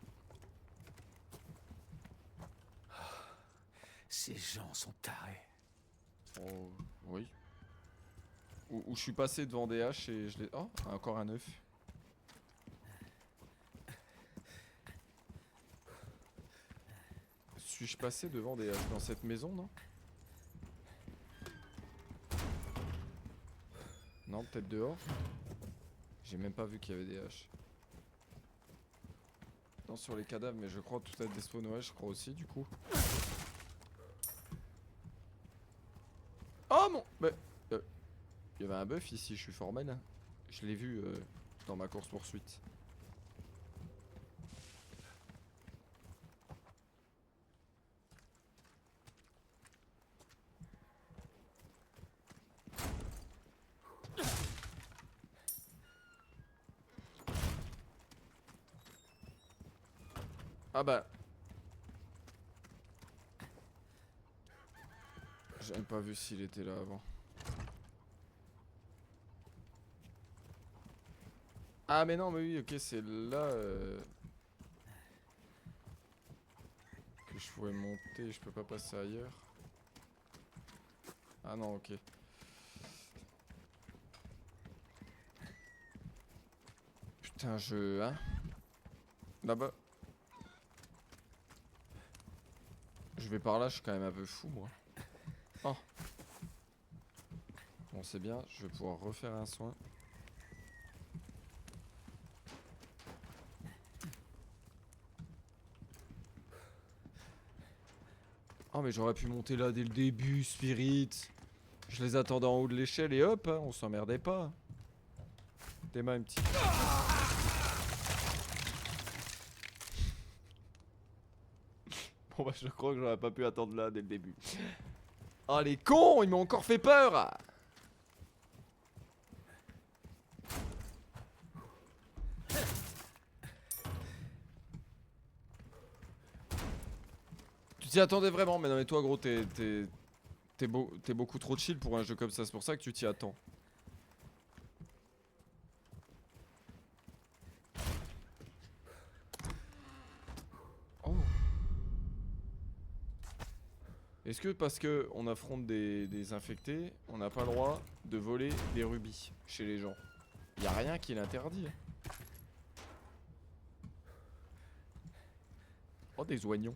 Speaker 4: Ces gens sont tarés.
Speaker 3: Oh, oui. Ou je suis passé devant des haches et je les... Oh, encore un œuf. Suis-je passé devant des haches dans cette maison, non? Non, peut-être dehors. J'ai même pas vu qu'il y avait des haches. Non, sur les cadavres, mais je crois tout à despawn, ouais, je crois aussi, du coup. Oh mon... Mais... il y avait un bœuf ici, je suis formel. Hein. Je l'ai vu dans ma course poursuite. Ah bah... J'avais pas vu s'il était là avant. Ah mais non mais oui ok c'est là que je pouvais monter, je peux pas passer ailleurs. Ah non ok. Putain je... Hein. Là-bas. Je vais par là, je suis quand même un peu fou moi. Oh. Bon c'est bien, je vais pouvoir refaire un soin. Oh mais j'aurais pu monter là dès le début, Spirit. Je les attendais en haut de l'échelle et hop, hein, on s'emmerdait pas. T'es ma petite. Bon bah je crois que j'aurais pas pu attendre là dès le début. Oh les cons, ils m'ont encore fait peur. Tu t'y attendais vraiment, mais non mais toi gros t'es beaucoup trop chill pour un jeu comme ça, c'est pour ça que tu t'y attends. Oh. Est-ce que parce que on affronte des infectés, on n'a pas le droit de voler des rubis chez les gens? Y a rien qui l'interdit. Oh des oignons.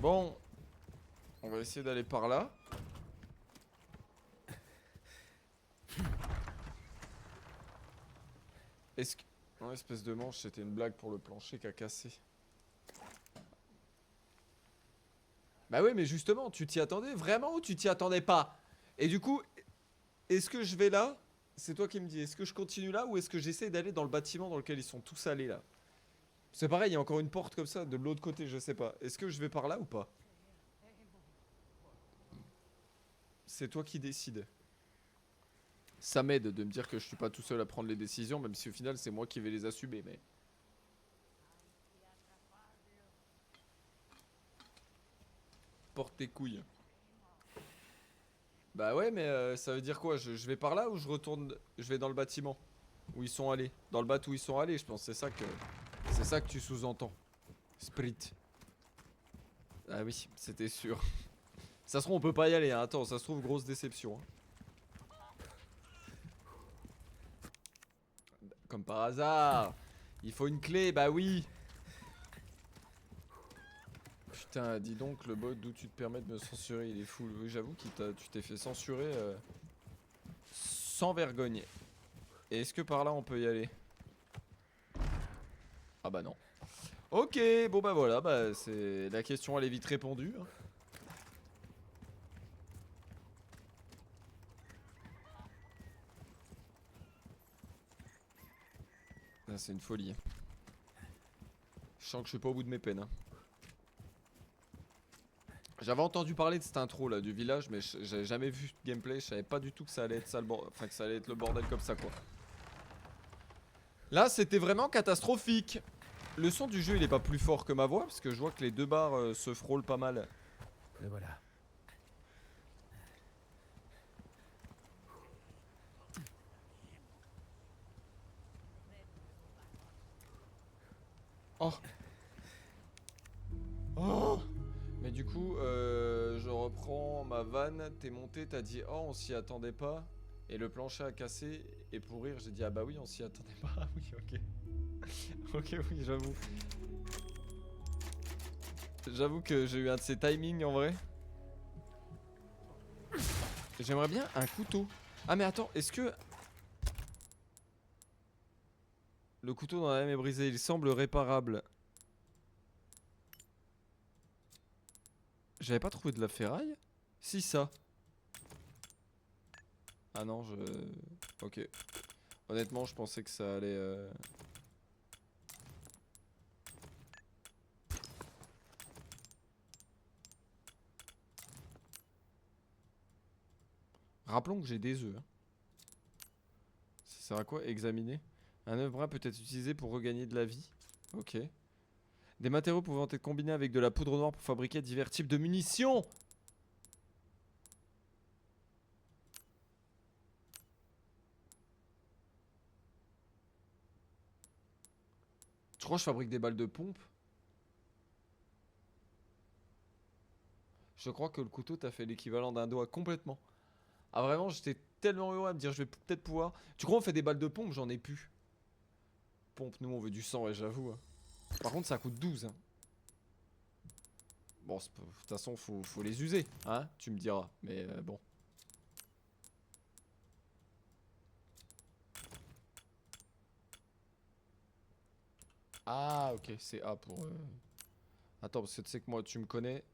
Speaker 3: Bon, on va essayer d'aller par là. Est-ce que... Non, espèce de manche, c'était une blague pour le plancher qui a cassé. Bah oui, mais justement, tu t'y attendais vraiment ou tu t'y attendais pas? Et du coup, est-ce que je vais là? C'est toi qui me dis, est-ce que je continue là ou est-ce que j'essaie d'aller dans le bâtiment dans lequel ils sont tous allés là? C'est pareil, il y a encore une porte comme ça de l'autre côté, je sais pas. Est-ce que je vais par là ou pas? C'est toi qui décides. Ça m'aide de me dire que je suis pas tout seul à prendre les décisions, même si au final c'est moi qui vais les assumer, mais... Porte tes couilles. Bah ouais, mais ça veut dire quoi? Je vais par là ou je retourne... Je vais dans le bâtiment où ils sont allés? Dans le bateau où ils sont allés, je pense. C'est ça que tu sous-entends. Sprit. Ah oui, c'était sûr. Ça se trouve, on peut pas y aller, hein. Attends, ça se trouve, grosse déception. Comme par hasard. Il faut une clé, bah oui. Putain, dis donc, le bot d'où tu te permets de me censurer, il est fou. Oui, j'avoue que tu t'es fait censurer sans vergogne. Et est-ce que par là on peut y aller? Ah bah non. Ok, bon bah voilà, bah c'est la question, elle est vite répondue. Hein. Là c'est une folie. Je sens que je suis pas au bout de mes peines. Hein. J'avais entendu parler de cette intro là du village, mais j'avais jamais vu de gameplay. Je savais pas du tout que ça allait être ça le bordel, enfin que ça allait être le bordel comme ça quoi. Là c'était vraiment catastrophique. Le son du jeu il est pas plus fort que ma voix parce que je vois que les deux barres se frôlent pas mal.
Speaker 4: Le voilà.
Speaker 3: Oh. Oh. Mais du coup, je reprends ma vanne. T'es monté, t'as dit oh on s'y attendait pas. Et le plancher a cassé. Et pour rire, j'ai dit ah bah oui on s'y attendait pas. Ah oui ok. Ok oui j'avoue. J'avoue que j'ai eu un de ces timings en vrai. J'aimerais bien un couteau. Ah mais attends, est-ce que... Le couteau dans la lame est brisé, il semble réparable. J'avais pas trouvé de la ferraille? Si ça. Ah non, je... Ok. Honnêtement, je pensais que ça allait... Rappelons que j'ai des œufs. Hein. Ça sert à quoi? Examiner. Un œuf brun peut être utilisé pour regagner de la vie. Ok. Des matériaux pouvant être combinés avec de la poudre noire pour fabriquer divers types de munitions. Je crois que je fabrique des balles de pompe. Je crois que le couteau t'a fait l'équivalent d'un doigt complètement. Ah vraiment, j'étais tellement heureux à me dire je vais peut-être pouvoir... Tu crois on fait des balles de pompe? J'en ai plus. Pompe, nous on veut du sang, ouais, j'avoue. Hein. Par contre ça coûte 12. Hein. Bon, de toute façon faut les user, hein, tu me diras. Mais bon. Ah ok, c'est A pour... Attends, parce que tu sais que moi tu me connais.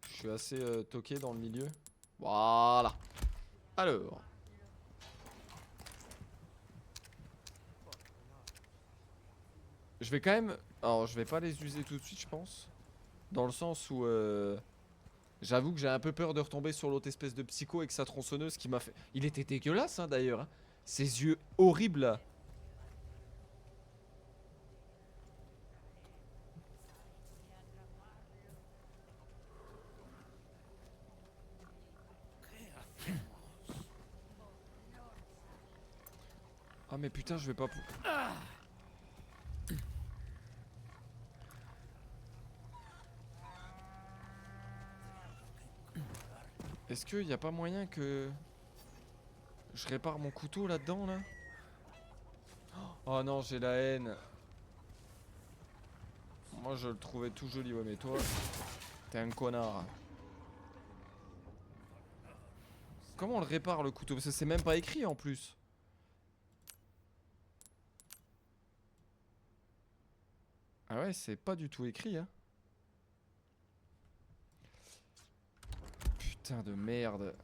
Speaker 3: Je suis assez toqué dans le milieu. Voilà. Alors. Je vais quand même... Alors je vais pas les user tout de suite je pense. Dans le sens où... J'avoue que j'ai un peu peur de retomber sur l'autre espèce de psycho avec sa tronçonneuse qui m'a fait... Il était dégueulasse hein, d'ailleurs. Hein. Ses yeux horribles là. Ah mais putain je vais pas... Est-ce qu'il n'y a pas moyen que... Je répare mon couteau là-dedans là? Oh non j'ai la haine. Moi je le trouvais tout joli ouais mais toi... T'es un connard. Comment on le répare le couteau? Parce que c'est même pas écrit en plus. Ah ouais, c'est pas du tout écrit, hein. Putain de merde.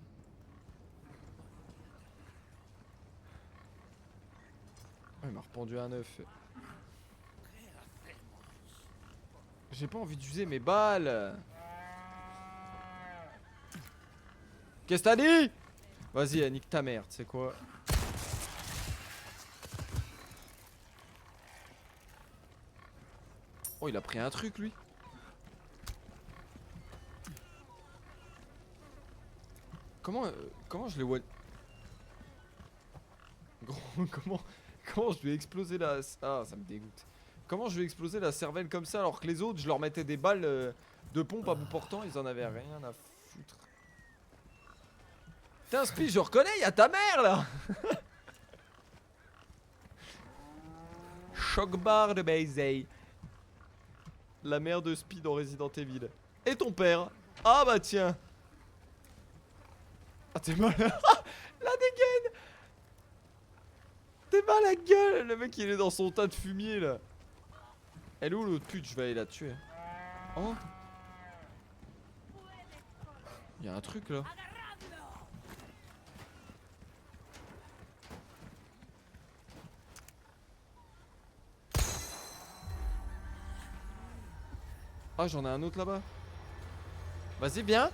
Speaker 3: Oh, il m'a rependu un œuf. J'ai pas envie d'user mes balles. Qu'est-ce que t'as dit? Vas-y, nique ta mère, tu sais quoi. Oh, il a pris un truc, lui. Comment je l'ai one... Gros, comment je lui ai explosé la... Ah, ça me dégoûte. Comment je lui ai explosé la cervelle comme ça alors que les autres, je leur mettais des balles de pompe à bout portant, ils en avaient rien à foutre. Putain, Spi, je reconnais, y'a ta mère, là. Choc bar de baiser. La mère de Spi dans Resident Evil. Et ton père? Ah bah tiens. Ah t'es mal. La dégaine. T'es mal la gueule. Le mec il est dans son tas de fumier là. Elle est où l'autre pute? Je vais aller la tuer. Oh. Y'a un truc là. Ah j'en ai un autre là-bas. Vas-y viens.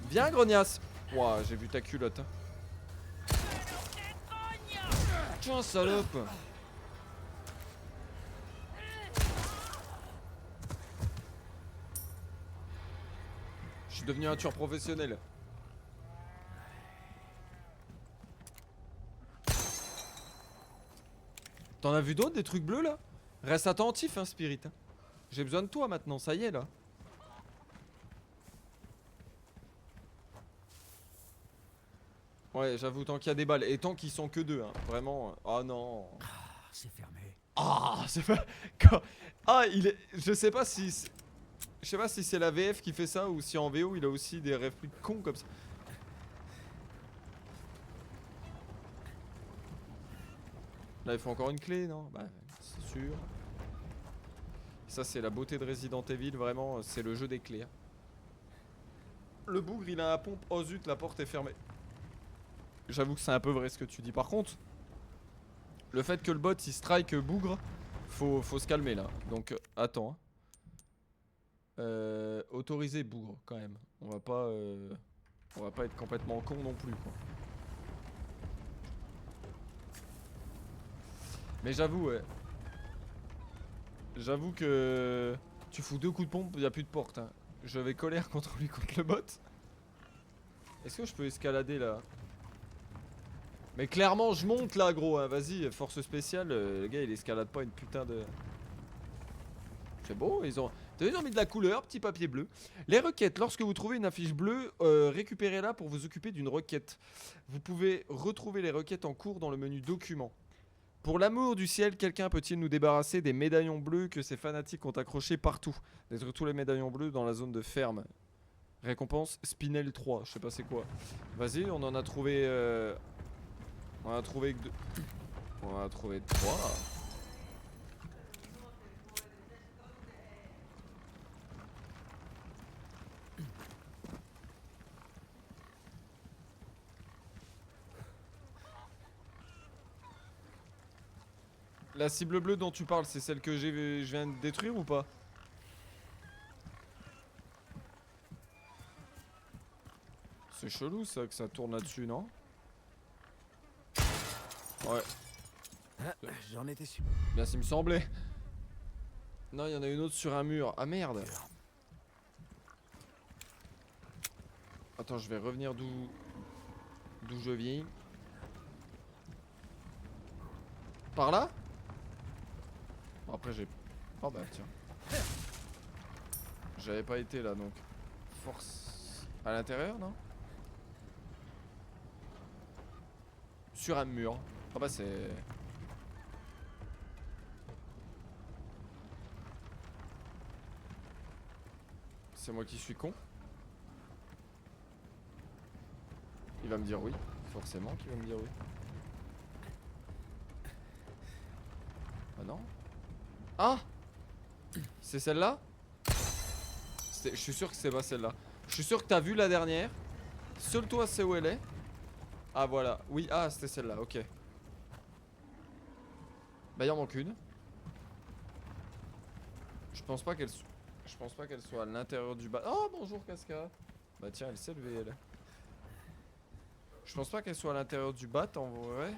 Speaker 3: Viens grognasse. Ouah j'ai vu ta culotte. Tiens salope. Je suis devenu un tueur professionnel. T'en as vu d'autres des trucs bleus là? Reste attentif hein Spirit. J'ai besoin de toi maintenant, ça y est là. Ouais j'avoue tant qu'il y a des balles et tant qu'ils sont que deux hein. Vraiment. Oh non.
Speaker 4: C'est fermé.
Speaker 3: Ah c'est pas. Ah il est. Je sais pas si. Je sais pas si c'est la VF qui fait ça ou si en VO il a aussi des rêves plus cons comme ça. Là il faut encore une clé non? Bah c'est sûr. Ça c'est la beauté de Resident Evil vraiment, c'est le jeu des clés. Le bougre il a la pompe, oh zut la porte est fermée. J'avoue que c'est un peu vrai ce que tu dis. Par contre, le fait que le bot il strike bougre, faut se calmer là. Donc attends. Autoriser bougre quand même. On va pas être complètement con non plus quoi. Mais j'avoue ouais. J'avoue que tu fous 2 coups de pompe, y a plus de porte hein. Je vais colère contre lui, contre le bot. Est-ce que je peux escalader là? Mais clairement je monte là gros hein. Vas-y force spéciale, le gars il escalade pas une putain de... C'est beau, ils ont mis de la couleur, petit papier bleu. Les requêtes, lorsque vous trouvez une affiche bleue, récupérez-la pour vous occuper d'une requête. Vous pouvez retrouver les requêtes en cours dans le menu documents. Pour l'amour du ciel, quelqu'un peut-il nous débarrasser des médaillons bleus que ces fanatiques ont accrochés partout? Détruire tous les médaillons bleus dans la zone de ferme. Récompense Spinel 3, je sais pas c'est quoi. Vas-y, on en a trouvé... On en a trouvé que 2. On en a trouvé 3. La cible bleue dont tu parles, c'est celle que je viens de détruire ou pas? C'est chelou ça que ça tourne là-dessus, non? Ouais.
Speaker 4: J'en étais sûr.
Speaker 3: Bien, ça me semblait. Non, il y en a une autre sur un mur. Ah merde. Attends, je vais revenir d'où je viens. Par là? Bon, après j'ai... Oh bah tiens. J'avais pas été là donc. Force... À l'intérieur, non? Sur un mur. Ah bah c'est... C'est moi qui suis con. Il va me dire oui. Forcément qu'il va me dire oui. Ah non. Ah! C'est celle-là? Je suis sûr que c'est pas celle-là. Je suis sûr que t'as vu la dernière. Seul toi c'est où elle est. Ah voilà. Oui, ah c'était celle-là, ok. Bah il en manque une. Je pense pas qu'elle soit à l'intérieur du bas. Oh bonjour Casca. Bah tiens, elle s'est levée elle. Je pense pas qu'elle soit à l'intérieur du bat en vrai.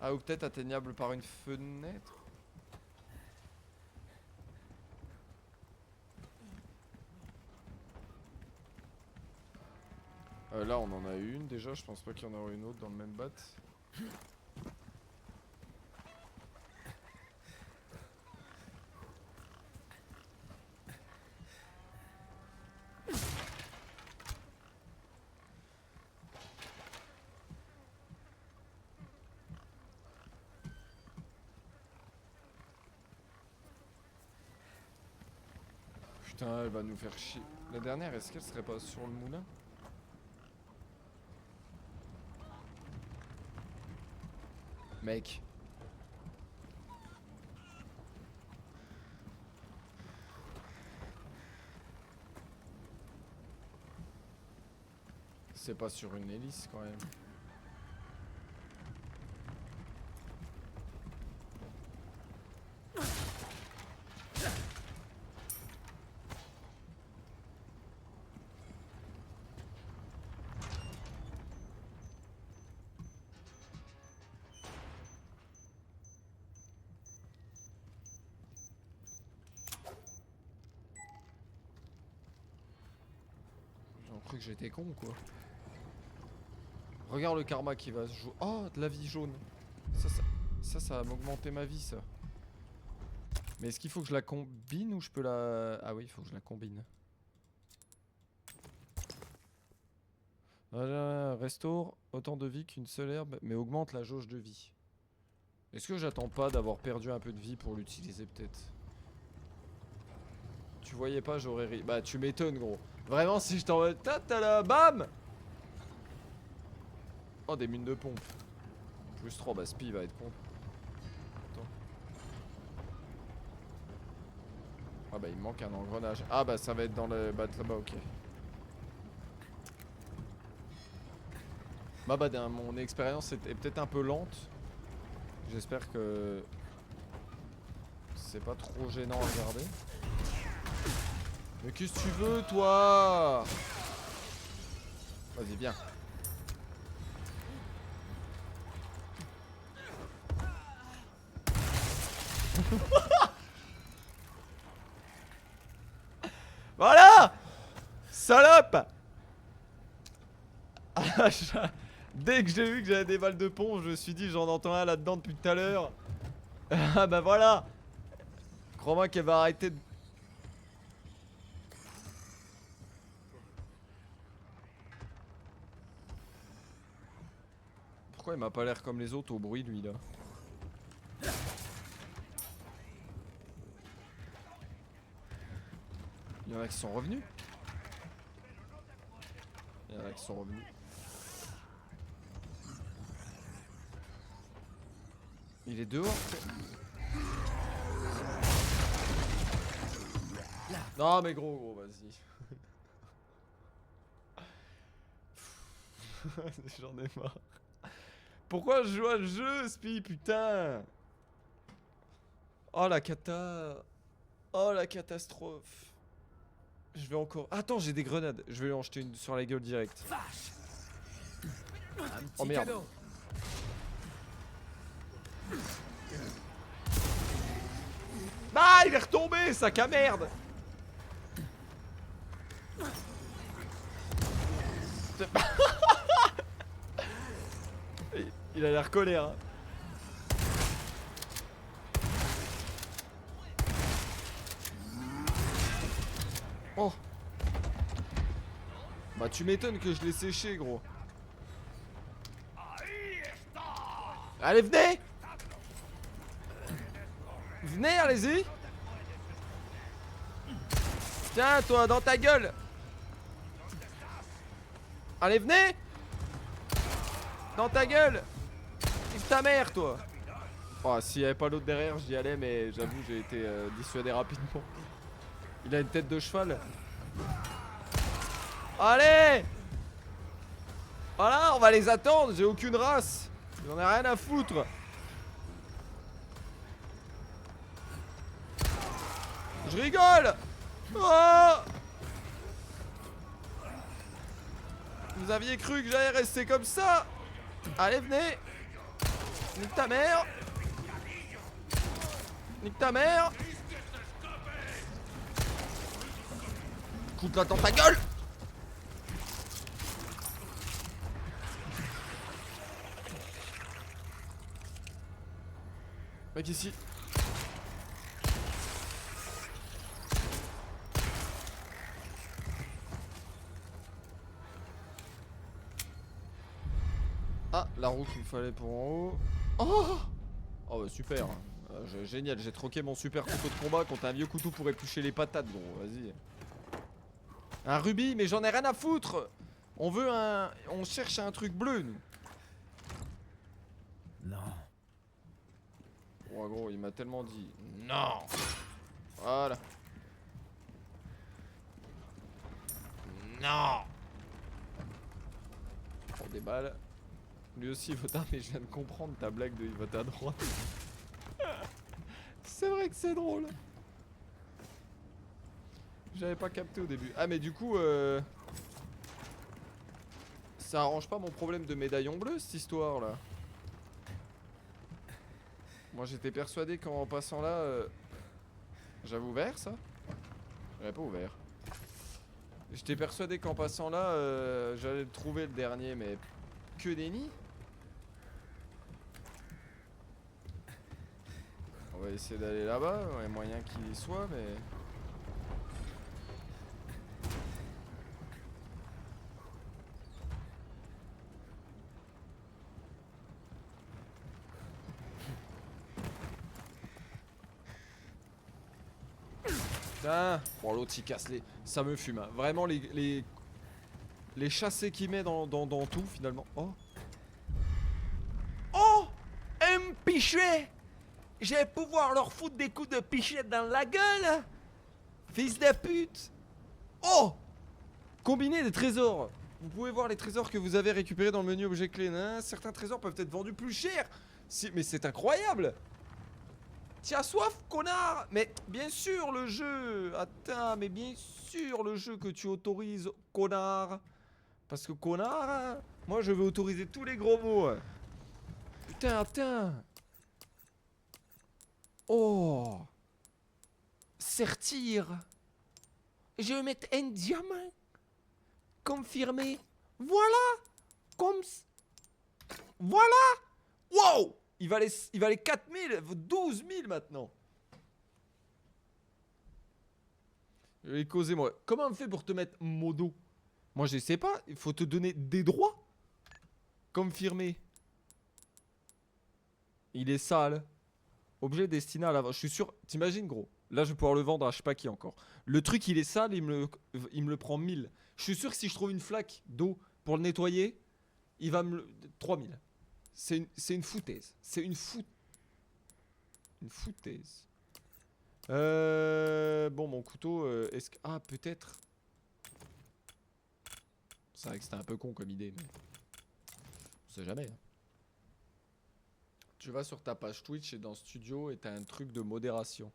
Speaker 3: Ah ou peut-être atteignable par une fenêtre. Là on en a une déjà, je pense pas qu'il y en aura une autre dans le même bat. Putain, elle va nous faire chier. La dernière, est-ce qu'elle serait pas sur le moulin? Mec. C'est pas sur une hélice quand même. J'ai cru que j'étais con ou quoi. Regarde le karma qui va se jouer. Oh, de la vie jaune. Ça va m'augmenter ma vie, ça. Mais est-ce qu'il faut que je la combine ou je peux la... Ah oui, il faut que je la combine. Voilà, restaure autant de vie qu'une seule herbe, mais augmente la jauge de vie. Est-ce que j'attends pas d'avoir perdu un peu de vie pour l'utiliser peut-être? Tu voyais pas, j'aurais ri. Bah tu m'étonnes gros. Vraiment si je t'envoie... Tatala, bam. Oh des mines de pompe. Plus 3, bah Spi va être con. Attends. Ah bah il me manque un engrenage. Ah bah ça va être dans le batte là-bas, ok. Bah mon expérience est peut-être un peu lente. J'espère que c'est pas trop gênant à regarder. Mais qu'est-ce que tu veux toi? Vas-y viens. Voilà. Salope. Dès que j'ai vu que j'avais des balles de pont, je me suis dit j'en entends un là-dedans depuis tout à l'heure. Ah bah voilà. Crois-moi qu'elle va arrêter de... Pourquoi il m'a pas l'air comme les autres au bruit lui là? Il y en a qui sont revenus. Il y en a qui sont revenus. Il est dehors. Non mais gros vas-y. J'en ai marre. Pourquoi je joue à le jeu Spi putain? Oh la cata. Oh la catastrophe. Je vais encore... Attends j'ai des grenades. Je vais lui en jeter une sur la gueule direct. Oh merde. Ah il est retombé sac à merde. Il a l'air colère hein. Oh. Bah tu m'étonnes que je l'ai séché gros. Allez venez. Venez allez-y. Tiens toi dans ta gueule. Allez venez. Dans ta gueule. Vive ta mère toi. Oh s'il n'y avait pas l'autre derrière j'y allais mais j'avoue j'ai été dissuadé rapidement. Il a une tête de cheval. Allez. Voilà on va les attendre. J'ai aucune race. J'en ai rien à foutre. Je rigole. Oh. Vous aviez cru que j'allais rester comme ça? Allez venez. Nique ta mère. Nique ta mère. Écoute-la dans ta gueule. Mec ici. Ah, la roue qu'il me fallait pour en haut. Oh, oh bah super. Génial, j'ai troqué mon super couteau de combat contre un vieux couteau pour éplucher les patates, gros. Vas-y. Un rubis, mais j'en ai rien à foutre. On veut un... On cherche un truc bleu, nous.
Speaker 4: Non,
Speaker 3: Oh gros, il m'a tellement dit non. Voilà.
Speaker 6: Non.
Speaker 3: Prends des balles. Lui aussi il vote à, mais je viens de comprendre ta blague de il vote à droite. C'est vrai que c'est drôle. J'avais pas capté au début. Ah mais du coup ça arrange pas mon problème de médaillon bleu cette histoire là. Moi j'étais persuadé qu'en passant là j'avais ouvert ça. J'avais pas ouvert. J'étais persuadé qu'en passant là j'allais le trouver le dernier, mais que nenni. On va essayer d'aller là-bas, il y a moyen qu'il y soit mais... Putain. Bon l'autre il casse les... Ça me fume hein. Vraiment les chassés qu'il met dans tout finalement. Oh.
Speaker 6: Oh, un pichet. Je vais pouvoir leur foutre des coups de pichet dans la gueule. Fils de pute.
Speaker 3: Oh. Combiner des trésors. Vous pouvez voir les trésors que vous avez récupérés dans le menu objet clé. Hein. Certains trésors peuvent être vendus plus cher. Mais c'est incroyable. Tiens soif, connard. Mais bien sûr le jeu. Attends, mais bien sûr le jeu que tu autorises, connard. Parce que connard, hein, moi je veux autoriser tous les gros mots. Putain, attends. Oh. Sertir.
Speaker 6: Je vais mettre un diamant. Confirmé. Voilà. Comme... Voilà.
Speaker 3: Wow. Il valait 4000, 12 000 maintenant. Je vais causer moi. Comment on fait pour te mettre modo? Moi je sais pas, il faut te donner des droits. Confirmé. Il est sale. Objet destiné à la vente. Je suis sûr, t'imagines gros. Là je vais pouvoir le vendre à je sais pas qui encore. Le truc il est sale, il me le prend 1000. Je suis sûr que si je trouve une flaque d'eau pour le nettoyer, il va me le... 3000. C'est une foutaise. C'est une foutaise. Bon, mon couteau, est-ce que... Ah, peut-être. C'est vrai que c'était un peu con comme idée, mais... On sait jamais. Hein. Tu vas sur ta page Twitch et dans Studio et t'as un truc de modération.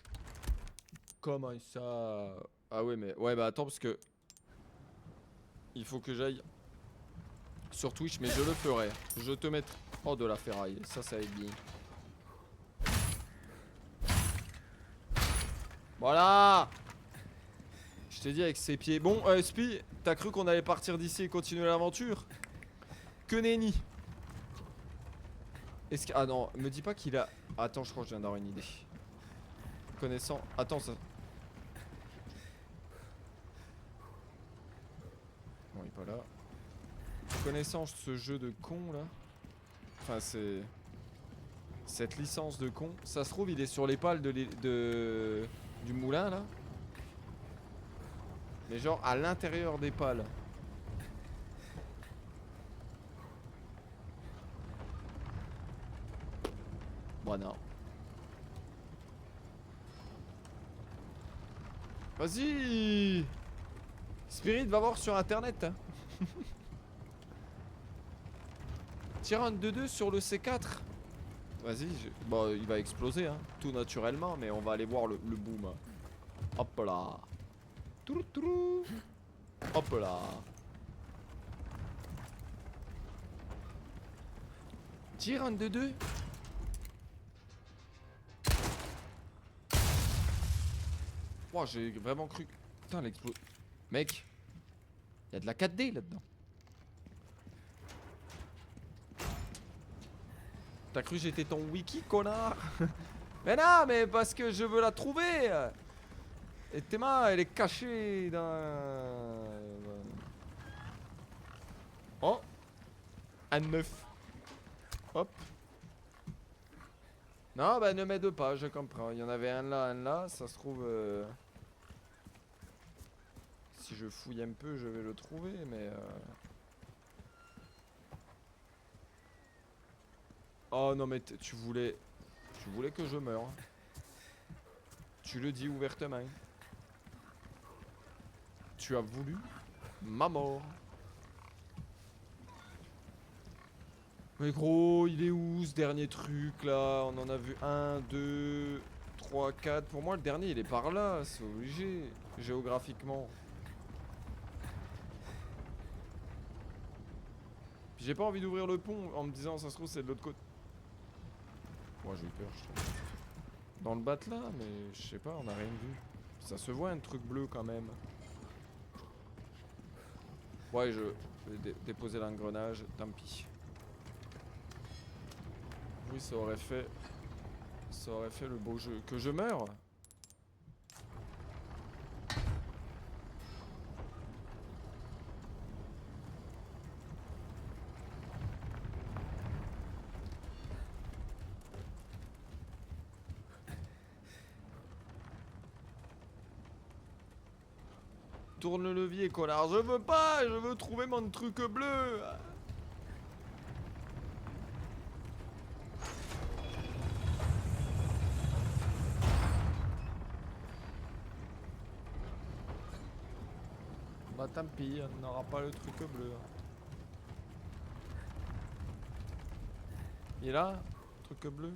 Speaker 3: Comment ça? Ah ouais, mais... Ouais, bah attends, parce que... Il faut que j'aille... sur Twitch, mais je le ferai. Je te mettrai... Oh, de la ferraille, ça va être bien. Voilà. Je t'ai dit avec ses pieds. Bon, Spi, t'as cru qu'on allait partir d'ici et continuer l'aventure? Que nenni. Est-ce que... Ah non, me dis pas qu'il a... Attends, je crois que je viens d'avoir une idée. Connaissant... Attends, ça... Bon, il est pas là. Connaissant ce jeu de con là. Enfin c'est... Cette licence de con. Ça se trouve il est sur les pales du moulin là. Mais genre à l'intérieur des pales. Bon non. Vas-y. Spirit va voir sur internet hein. Tire un 2-2 sur le C4. Vas-y, bon, il va exploser, hein, tout naturellement, mais on va aller voir le boom. Hop là. Trou trou. Hop là. Tire un 2-2. Wow, j'ai vraiment cru. Putain, l'explosion. Mec, il y a de la 4D là-dedans. T'as cru que j'étais ton wiki, connard? Mais non, mais parce que je veux la trouver. Et Théma, elle est cachée dans... Oh. Un 9. Hop. Non, bah ne m'aide pas, je comprends. Il y en avait un là, ça se trouve... Si je fouille un peu, je vais le trouver, mais... Oh non mais tu voulais... Tu voulais que je meure. Tu le dis ouvertement. Tu as voulu ma mort. Mais gros, il est où ce dernier truc là? On en a vu 1, 2, 3, 4. Pour moi, le dernier il est par là. C'est obligé, géographiquement. Puis j'ai pas envie d'ouvrir le pont en me disant ça se trouve c'est de l'autre côté. Moi j'ai eu peur, je trouve. Dans le batte là, mais je sais pas, on a rien vu. Ça se voit un truc bleu quand même. Ouais, je vais déposer l'engrenage, tant pis. Oui, ça aurait fait le beau jeu. Que je meure. Tourne le levier, connard. Je veux pas, je veux trouver mon truc bleu. Bah tant pis, on n'aura pas le truc bleu. Il est là, le truc bleu?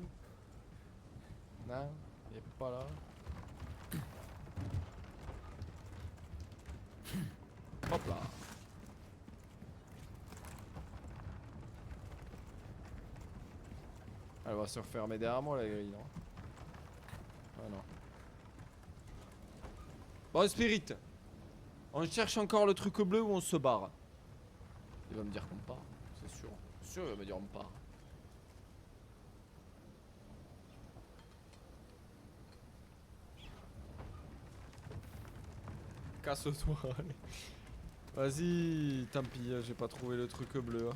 Speaker 3: Non, il est pas là. Hop là. Elle va se refermer derrière moi la grille, non? Ah non. Bon, Spirit, on cherche encore le truc bleu ou on se barre? Il va me dire qu'on part, c'est sûr. C'est sûr, il va me dire on part. Casse-toi, allez. Vas-y, tant pis, j'ai pas trouvé le truc bleu. Hein.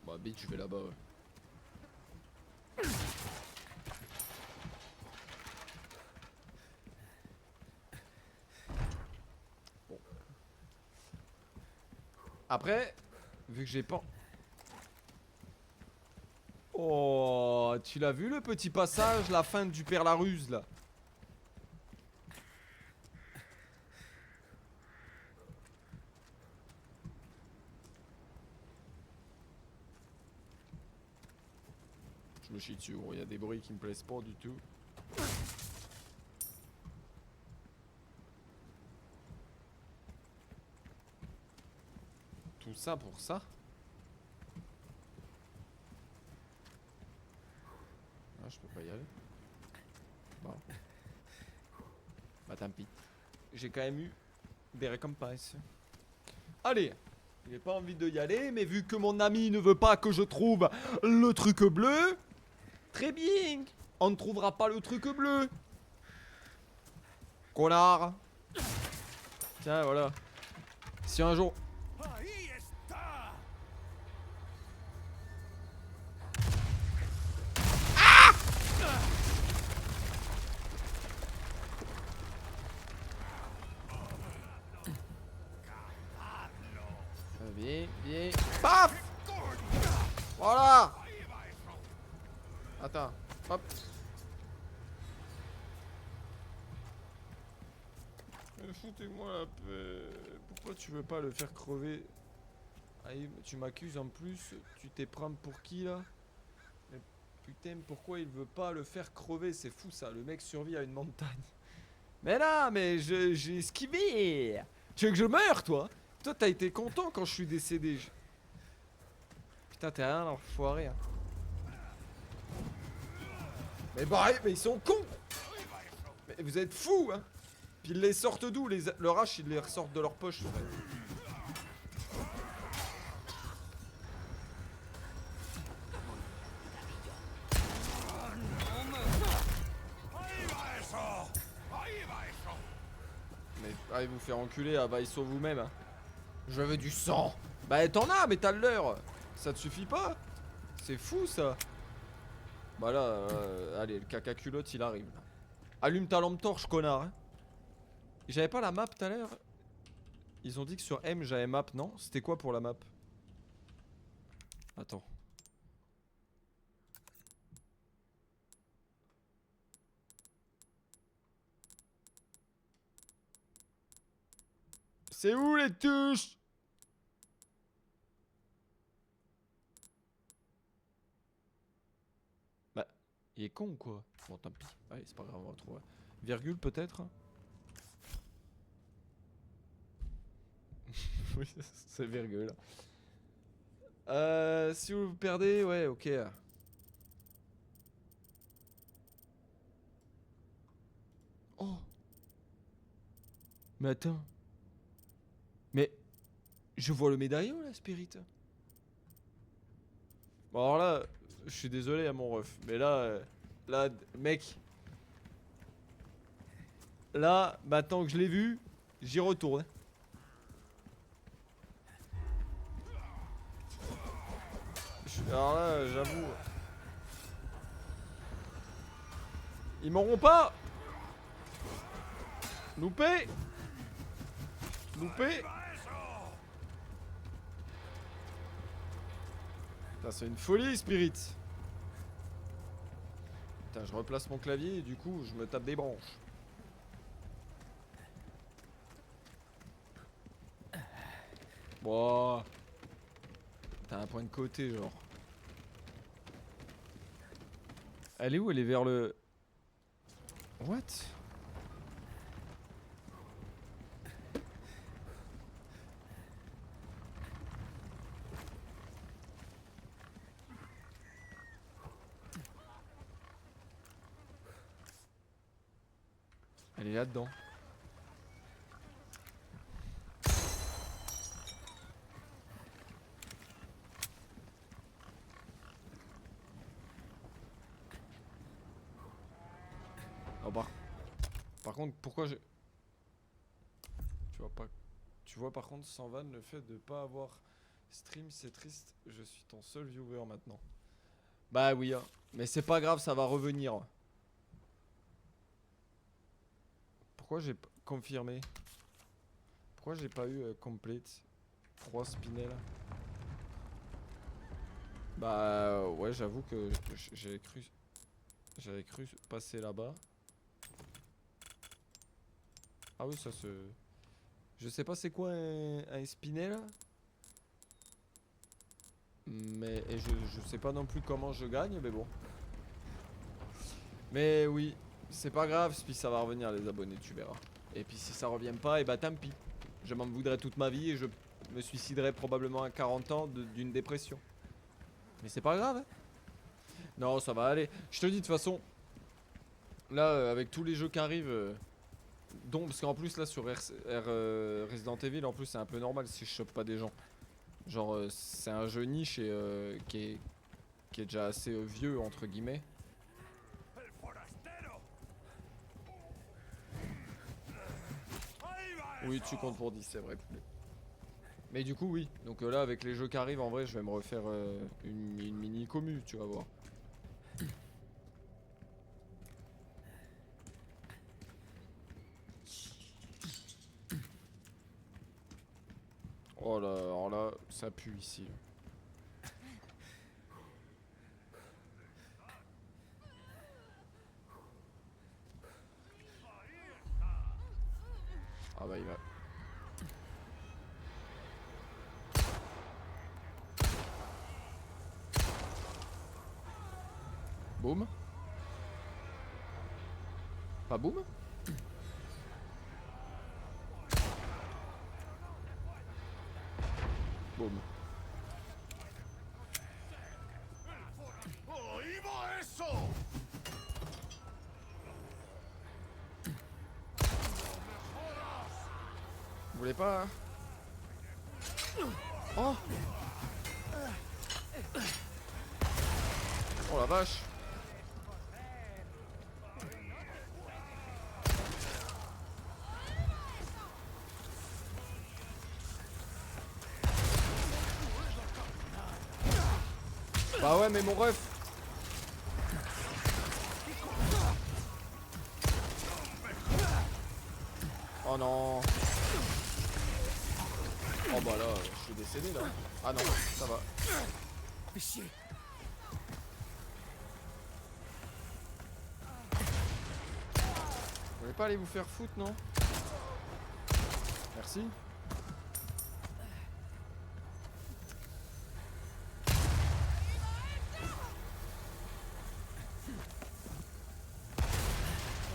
Speaker 3: Bah, bitch, je vais là-bas, ouais. Après, vu que j'ai pas... Oh, tu l'as vu le petit passage, la fin du Père la Ruse là? Je me chie dessus, il y a des bruits qui me plaisent pas du tout. Tout ça pour ça? Ah, je peux pas y aller. Bon. Bah tant pis. J'ai quand même eu des récompenses. Allez, j'ai pas envie de y aller, mais vu que mon ami ne veut pas que je trouve le truc bleu, très bien, on ne trouvera pas le truc bleu. Connard. Tiens, voilà. Si un jour... Bien, bien. Paf! Voilà! Attends, hop. Foutez-moi la paix. Pourquoi tu veux pas le faire crever? Aïe, tu m'accuses en plus. Tu t'es prendre pour qui là? Mais putain, pourquoi il veut pas le faire crever? C'est fou ça, le mec survit à une montagne. Mais là, mais j'ai esquivé. Tu veux que je meure toi? Toi t'as été content quand je suis décédé. Putain t'es rien l'enfoiré hein. Mais bah mais ils sont cons. Mais vous êtes fous hein. Puis ils les sortent d'où leur hache ils les ressortent de leur poche en fait. Mais allez vous faire enculer, ah bah ils sont vous-même hein. Je veux du sang. Bah t'en as mais t'as le leur. Ça te suffit pas? C'est fou ça. Bah là, allez, le caca culotte il arrive là. Allume ta lampe torche, connard. Hein. J'avais pas la map tout à l'heure. Ils ont dit que sur M j'avais map, non? C'était quoi pour la map? Attends. C'est où les touches? Bah, il est con ou quoi? Bon, tant pis. Allez, c'est pas grave, on va retrouver. Virgule peut-être? Oui, c'est virgule. Si vous vous perdez, ouais, ok. Oh. Mais attends. Mais je vois le médaillon là, Spirit. Bon alors là, je suis désolé à mon ref, mais là, là, mec. Là, maintenant que je l'ai vu, j'y retourne. Alors là, j'avoue. Ils m'auront pas. Loupé. Loupé. Putain, c'est une folie, Spirit. Putain, je replace mon clavier et du coup, je me tape des branches. Bon. T'as un point de côté, genre. Elle est où? Elle est vers le... What? Elle est là-dedans. Oh bah. Par contre, pourquoi je... Tu vois pas... Tu vois par contre, sans van, le fait de pas avoir stream, c'est triste. Je suis ton seul viewer maintenant. Bah oui, hein. Mais c'est pas grave, ça va revenir. Pourquoi j'ai pas confirmé? Pourquoi j'ai pas eu complete 3 spinels? Bah ouais, j'avoue que j'avais cru passer là-bas. Ah oui, ça se... Je sais pas c'est quoi un spinel. Mais et je sais pas non plus comment je gagne, mais bon. Mais oui, c'est pas grave, puis ça va revenir les abonnés, tu verras. Et puis si ça revient pas, et bah tant pis. Je m'en voudrais toute ma vie et je me suiciderais probablement à 40 ans d'une dépression. Mais c'est pas grave, hein. Non, ça va aller. Je te dis de toute façon, là, avec tous les jeux qui arrivent, parce qu'en plus là sur Resident Evil, en plus c'est un peu normal si je chope pas des gens. Genre c'est un jeu niche et qui est déjà assez vieux entre guillemets. Oui, tu comptes pour 10, c'est vrai. Mais du coup oui, donc là avec les jeux qui arrivent, en vrai je vais me refaire une mini commu, tu vas voir. Oh là, alors là, ça pue ici. Ah bah il va... Boum. Pas boum. Boum. Vous voulez pas? Oh! Oh la vache! Bah ouais, mais mon ref. Oh non. Oh bah là, je suis décédé là. Ah non, ça va.
Speaker 5: Fais chier.
Speaker 3: Vous voulez pas aller vous faire foutre, non? Merci.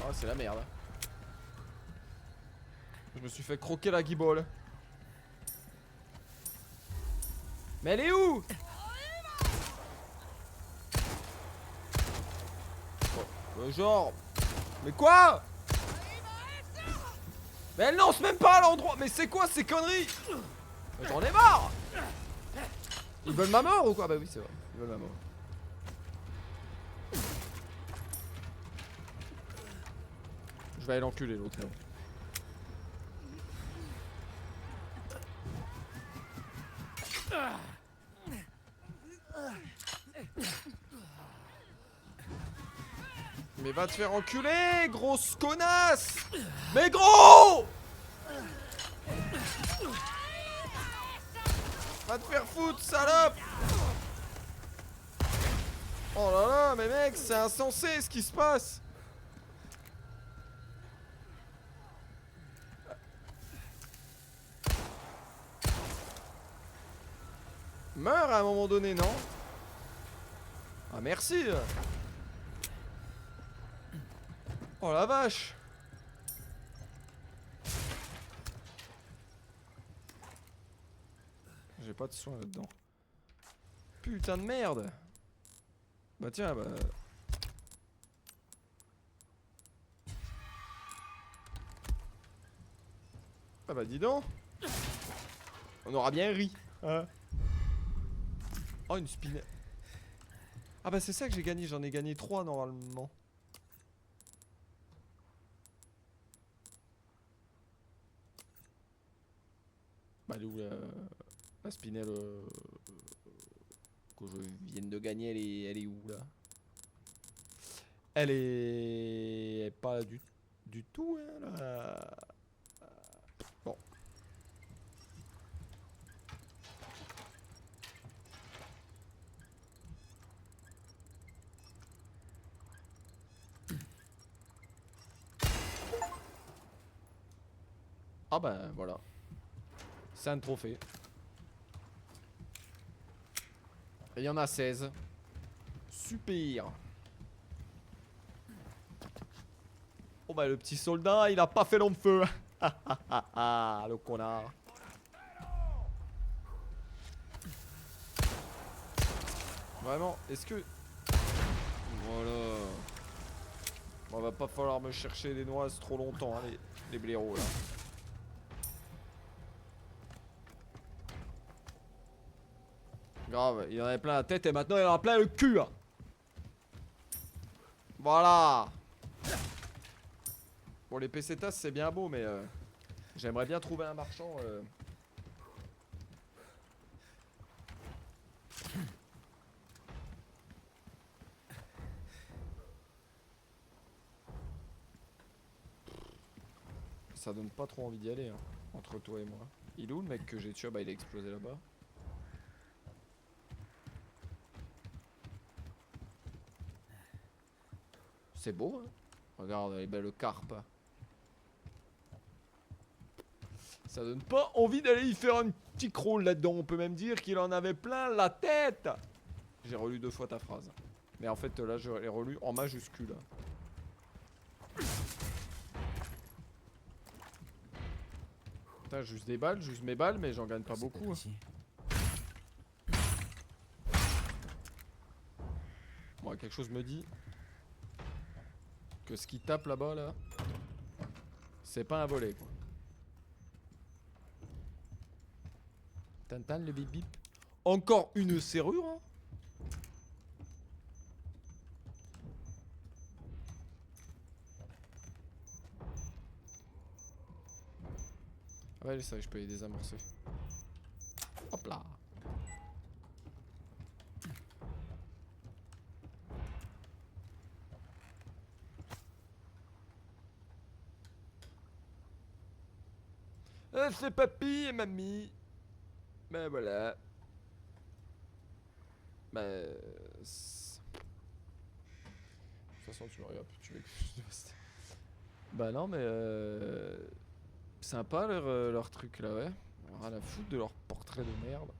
Speaker 3: Oh, c'est la merde. Je me suis fait croquer la guibole. Mais elle est où? Oh, genre... Mais quoi? Mais elle lance même pas à l'endroit. Mais c'est quoi ces conneries? J'en ai marre. Ils veulent ma mort ou quoi? Bah oui, c'est vrai. Ils veulent ma mort. Je vais aller l'enculer l'autre. Mais va te faire enculer, grosse connasse! Mais gros! Va te faire foutre, salope! Oh là là, mais mec, c'est insensé ce qui se passe! Meurs à un moment donné, non? Ah merci! Oh la vache! J'ai pas de soin là-dedans. Putain de merde! Bah tiens, bah... Ah bah dis donc! On aura bien ri, hein? Oh une spinette! Ah bah c'est ça que j'ai gagné, j'en ai gagné 3 normalement. Bah elle est où la spinelle que je viens de gagner, elle est où là? Elle est pas du tout hein, là. Bon. Ah bah voilà. C'est un trophée. Et il y en a 16. Super. Oh bah le petit soldat, il a pas fait long feu. Ah le connard. Vraiment, est-ce que... Voilà. Bon, va pas falloir me chercher des noises trop longtemps, hein, les blaireaux là. Grave, il en avait plein la tête et maintenant il en a plein le cul. Hein. Voilà. Bon les pesetas c'est bien beau mais j'aimerais bien trouver un marchand Ça donne pas trop envie d'y aller hein, entre toi et moi. Il est où le mec que j'ai tué? Bah il a explosé là-bas. C'est beau hein. Regarde les belles carpes. Ça donne pas envie d'aller y faire un petit crawl là-dedans. On peut même dire qu'il en avait plein la tête. J'ai relu 2 fois ta phrase. Mais en fait là je l'ai relu en majuscule. Putain juste des balles, juste mes balles mais j'en gagne pas beaucoup. Bon quelque chose me dit que ce qui tape là-bas là, c'est pas un volet quoi. Tintin le bip bip. Encore une serrure hein. Ah ouais ça je peux les désamorcer. Hop là. C'est papy et mamie. Ben voilà. Ben... De toute façon, tu me regardes, tu veux que je te fasse. Bah non, mais sympa leur truc là, ouais. Rien à foutre de leur portrait de merde.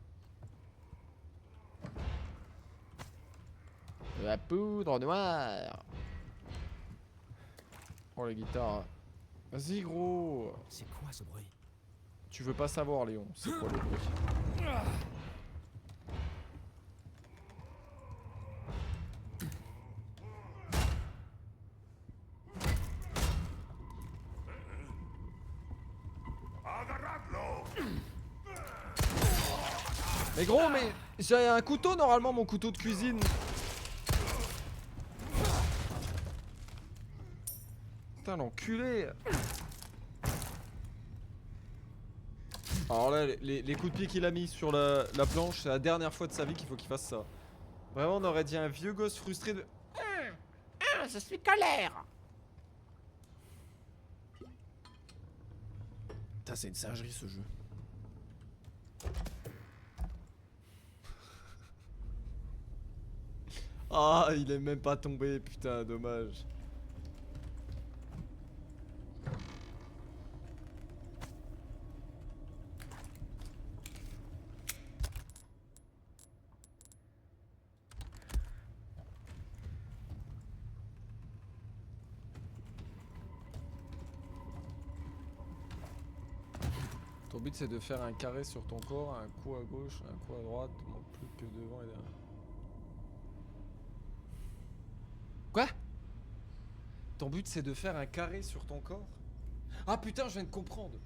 Speaker 3: De la poudre noire. Oh la guitare. Vas-y gros.
Speaker 4: C'est quoi ce bruit?
Speaker 3: Tu veux pas savoir Léon, c'est quoi le bruit? Mais gros, mais j'ai un couteau normalement, mon couteau de cuisine. Putain, l'enculé. Alors là, les coups de pied qu'il a mis sur la planche, c'est la dernière fois de sa vie qu'il faut qu'il fasse ça. Vraiment, on aurait dit un vieux gosse frustré de...
Speaker 6: Je suis colère.
Speaker 3: Putain, c'est une singerie ce jeu. Ah, il est même pas tombé, putain, dommage. Ton but c'est de faire un carré sur ton corps, un coup à gauche, un coup à droite, non plus que devant et derrière. Quoi? Ton but c'est de faire un carré sur ton corps? Ah putain, je viens de comprendre.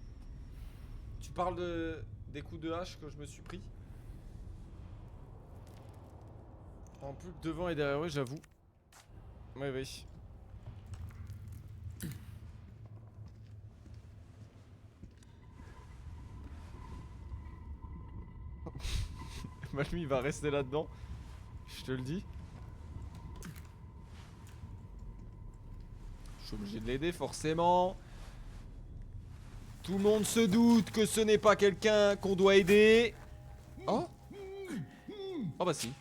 Speaker 3: Tu parles des coups de hache que je me suis pris? En plus que devant et derrière, oui, j'avoue. Oui, oui. Bah lui il va rester là-dedans. Je te le dis. Je suis obligé de l'aider forcément. Tout le monde se doute que ce n'est pas quelqu'un qu'on doit aider. Oh? Oh bah si.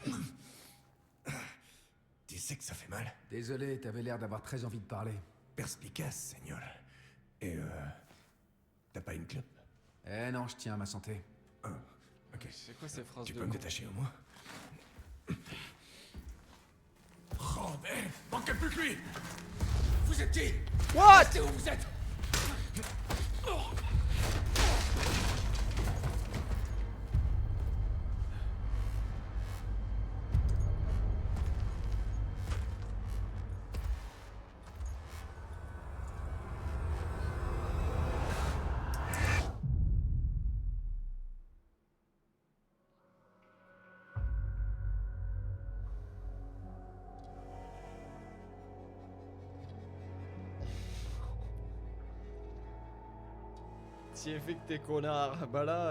Speaker 9: Tu sais que ça fait mal.
Speaker 4: Désolé, t'avais l'air d'avoir très envie de parler.
Speaker 9: Perspicace, Seigneur. Et t'as pas une clope?
Speaker 4: Eh non, je tiens à ma santé.
Speaker 9: Ah, ok.
Speaker 3: C'est quoi ces phrases
Speaker 9: Tu
Speaker 3: de
Speaker 9: peux me
Speaker 3: con?
Speaker 9: détacher au moins? Oh merde, manquez plus que lui. Vous êtes qui?
Speaker 3: What?
Speaker 9: C'est où vous êtes?
Speaker 3: T'y es fait que t'es connard. Bah là,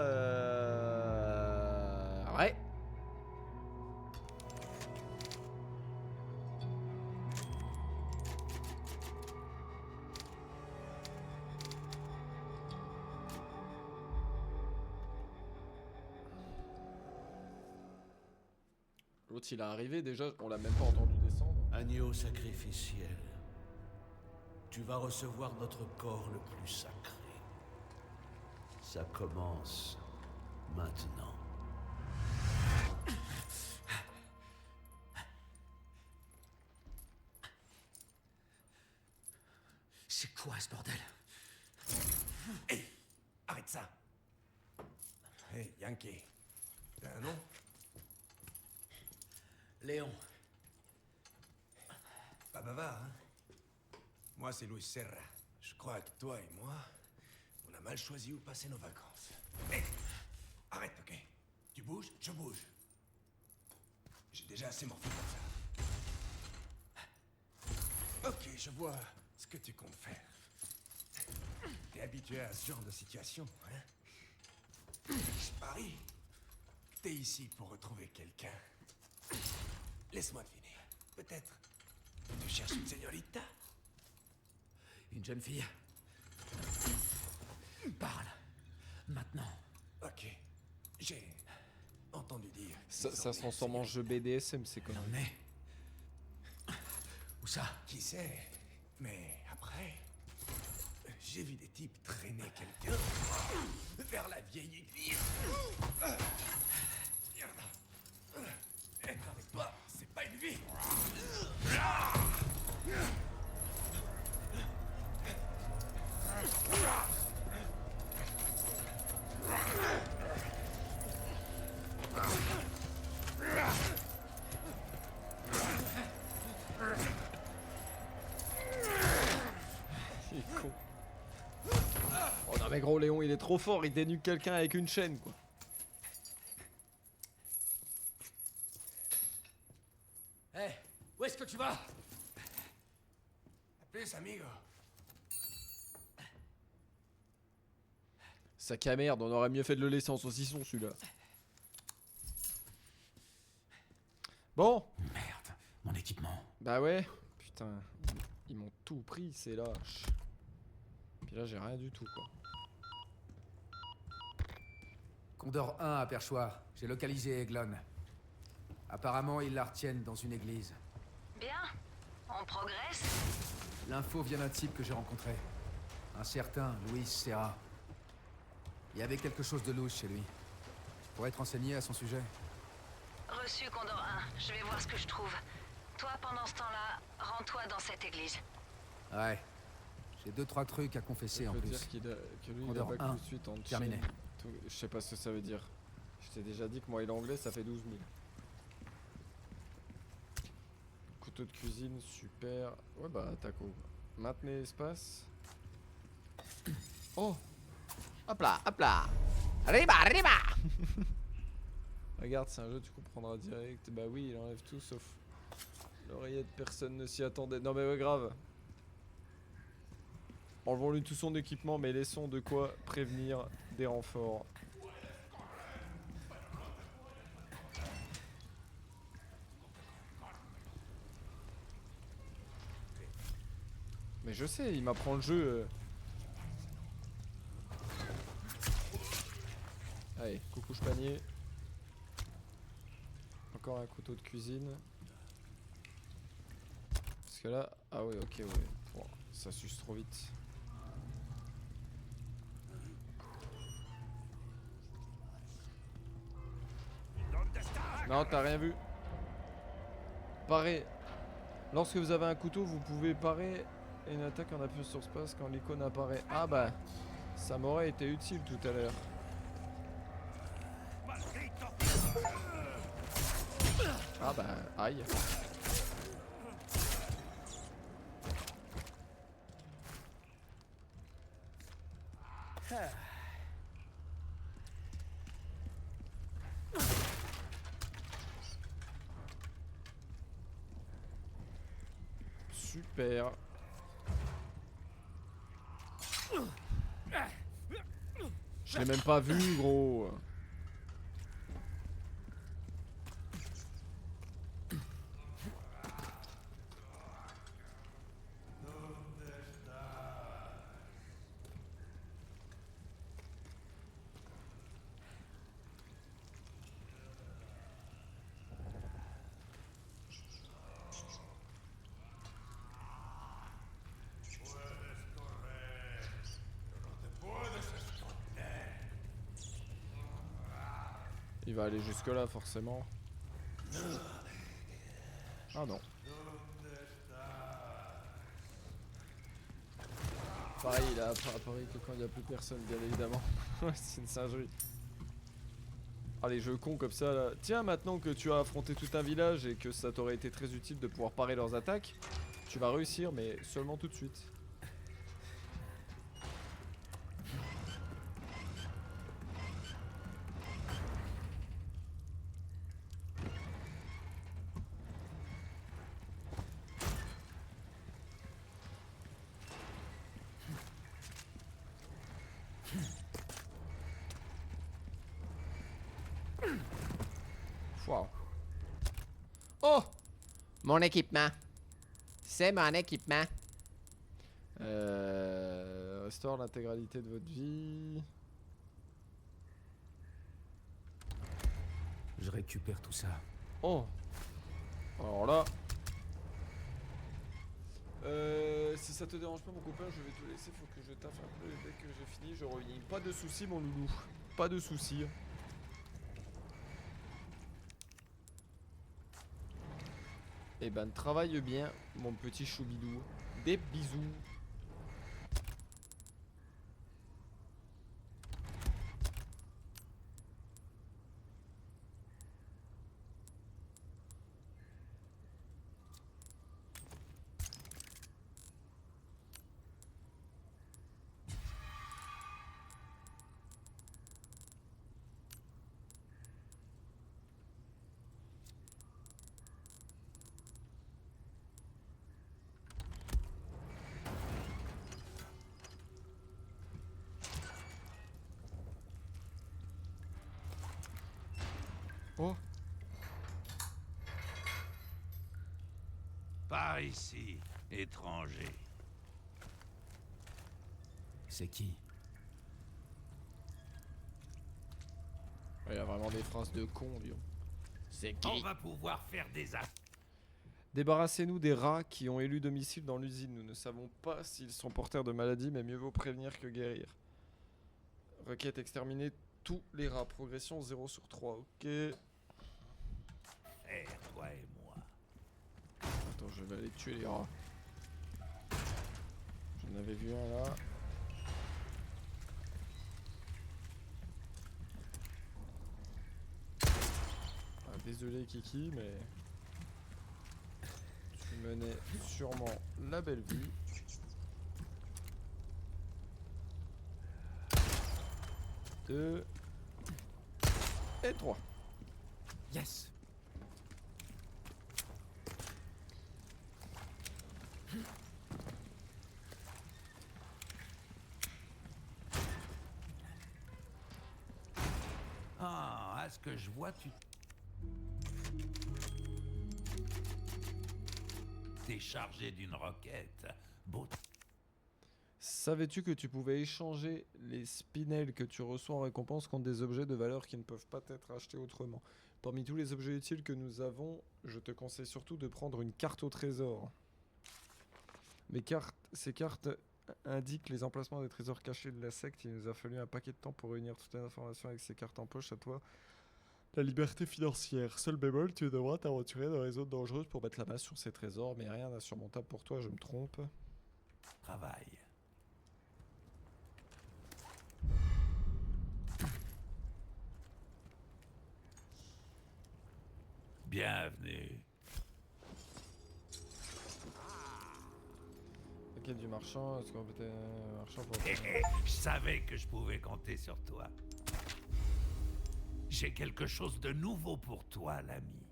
Speaker 3: ouais. L'autre il est arrivé déjà, on l'a même pas entendu descendre.
Speaker 9: Agneau sacrificiel, tu vas recevoir notre corps le plus sacré. Ça commence maintenant.
Speaker 4: C'est quoi ce bordel?
Speaker 9: Hé, arrête ça. Hé, Yankee. T'as un nom?
Speaker 4: Léon.
Speaker 9: Pas bavard, hein? Moi, c'est Luis Serra. Je crois que toi et moi, on a mal choisi où passer nos vacances. Hé, arrête, ok? Tu bouges, je bouge. J'ai déjà assez morflé comme ça. Ok, je vois ce que tu comptes faire. T'es habitué à ce genre de situation, hein? Je parie que t'es ici pour retrouver quelqu'un. Laisse-moi deviner. Peut-être tu cherches une señorita?
Speaker 4: Une jeune fille. Parle. Maintenant.
Speaker 9: Ok. J'ai entendu dire.
Speaker 3: Ça se transforme en jeu BDSM, c'est
Speaker 4: Elle
Speaker 3: comme.
Speaker 4: en est. Où ça?
Speaker 9: Qui sait? Mais après, j'ai vu des types traîner quelqu'un vers la vieille église. Être avec toi, c'est pas une vie.
Speaker 3: Il est con. Oh non mais gros Léon, il est trop fort, il dénuque quelqu'un avec une chaîne quoi.
Speaker 4: Hé, où est-ce que tu vas?
Speaker 9: À plus, amigo.
Speaker 3: Sac à merde, on aurait mieux fait de le laisser en saucisson celui-là. Bon.
Speaker 4: Merde, mon équipement.
Speaker 3: Bah ouais. Putain, ils m'ont tout pris, c'est lâche. Puis là j'ai rien du tout quoi.
Speaker 4: Condor 1 à Perchoir. J'ai localisé Eglon. Apparemment, ils la retiennent dans une église.
Speaker 7: Bien. On progresse.
Speaker 4: L'info vient d'un type que j'ai rencontré. Un certain Luis Serra. Il y avait quelque chose de louche chez lui. Tu pourrais te renseigner à son sujet?
Speaker 7: Reçu, Condor 1. Je vais voir ce que je trouve. Toi, pendant ce temps-là, rends-toi dans cette église.
Speaker 4: Ouais. J'ai 2-3 trucs à confesser en
Speaker 3: Je veux
Speaker 4: plus.
Speaker 3: dire que lui il a
Speaker 4: Condor
Speaker 3: pas
Speaker 4: 1,
Speaker 3: tout de suite en
Speaker 4: terminé.
Speaker 3: chaîne, tout. Je sais pas ce que ça veut dire. Je t'ai déjà dit que moi et l'anglais ça fait 12 000. Couteau de cuisine, super. Ouais bah taco. Maintenez espace. Oh.
Speaker 6: Hop là, hop là. Arriba, arriba.
Speaker 3: Regarde, c'est un jeu, tu comprendras direct. Bah oui, il enlève tout sauf l'oreillette, personne ne s'y attendait. Non mais ouais, grave. Enlevons-lui tout son équipement, mais laissons de quoi prévenir des renforts. Mais je sais, il m'apprend le jeu. Allez, coucou panier. Encore un couteau de cuisine. Parce que là... Ah ouais, ok, ouais. Bon, ça suce trop vite. Non, t'as rien vu. Parer. Lorsque vous avez un couteau, vous pouvez parer une attaque en appuyant sur space quand l'icône apparaît. Ah bah, ça m'aurait été utile tout à l'heure. Ah bah, aïe. Super. Je l'ai même pas vu, gros. Il va aller jusque là forcément. Ah non. Pareil, il a apparu que quand il n'y a plus personne, bien évidemment. Ouais, c'est une singerie. Ah, les jeux cons comme ça là. Tiens, maintenant que tu as affronté tout un village et que ça t'aurait été très utile de pouvoir parer leurs attaques, tu vas réussir, mais seulement tout de suite. Wow.
Speaker 6: Oh! Mon équipement. C'est mon équipement.
Speaker 3: Restaure l'intégralité de votre vie.
Speaker 4: Je récupère tout ça.
Speaker 3: Oh. Alors là. Si ça te dérange pas mon copain, je vais te laisser, faut que je taffe un peu et dès que j'ai fini, je reviens. Pas de soucis mon loulou. Pas de soucis. Eh ben travaille bien mon petit choubidou. Des bisous. Oh.
Speaker 10: Par ici, étranger.
Speaker 4: C'est qui?
Speaker 3: Il y a vraiment des phrases de con, Lyon. C'est qui?
Speaker 10: On va pouvoir faire des affaires.
Speaker 3: Débarrassez-nous des rats qui ont élu domicile dans l'usine. Nous ne savons pas s'ils sont porteurs de maladies, mais mieux vaut prévenir que guérir. Requête exterminer tous les rats. Progression 0/3. Ok.
Speaker 10: Toi et moi.
Speaker 3: Attends, je vais aller tuer les rats. J'en avais vu un là. Ah, désolé Kiki, mais tu menais sûrement la belle vie. Deux et 3.
Speaker 4: Yes.
Speaker 10: Ah, à ce que je vois, tu... T'es chargé d'une roquette. Beau...
Speaker 3: Savais-tu que tu pouvais échanger les spinels que tu reçois en récompense contre des objets de valeur qui ne peuvent pas être achetés autrement? Parmi tous les objets utiles que nous avons, je te conseille surtout de prendre une carte au trésor. Ces cartes indiquent les emplacements des trésors cachés de la secte. Il nous a fallu un paquet de temps pour réunir toutes les informations avec ces cartes en poche. À toi la liberté financière. Seul bémol, tu devras t'aventurer dans les zones dangereuses pour mettre la main sur ces trésors, mais rien d'insurmontable pour toi, je me trompe.
Speaker 10: Travail. Bienvenue.
Speaker 3: Ok, du marchand, est-ce qu'on peut être marchand pour...
Speaker 10: Je savais que je pouvais compter sur toi. J'ai quelque chose de nouveau pour toi, l'ami.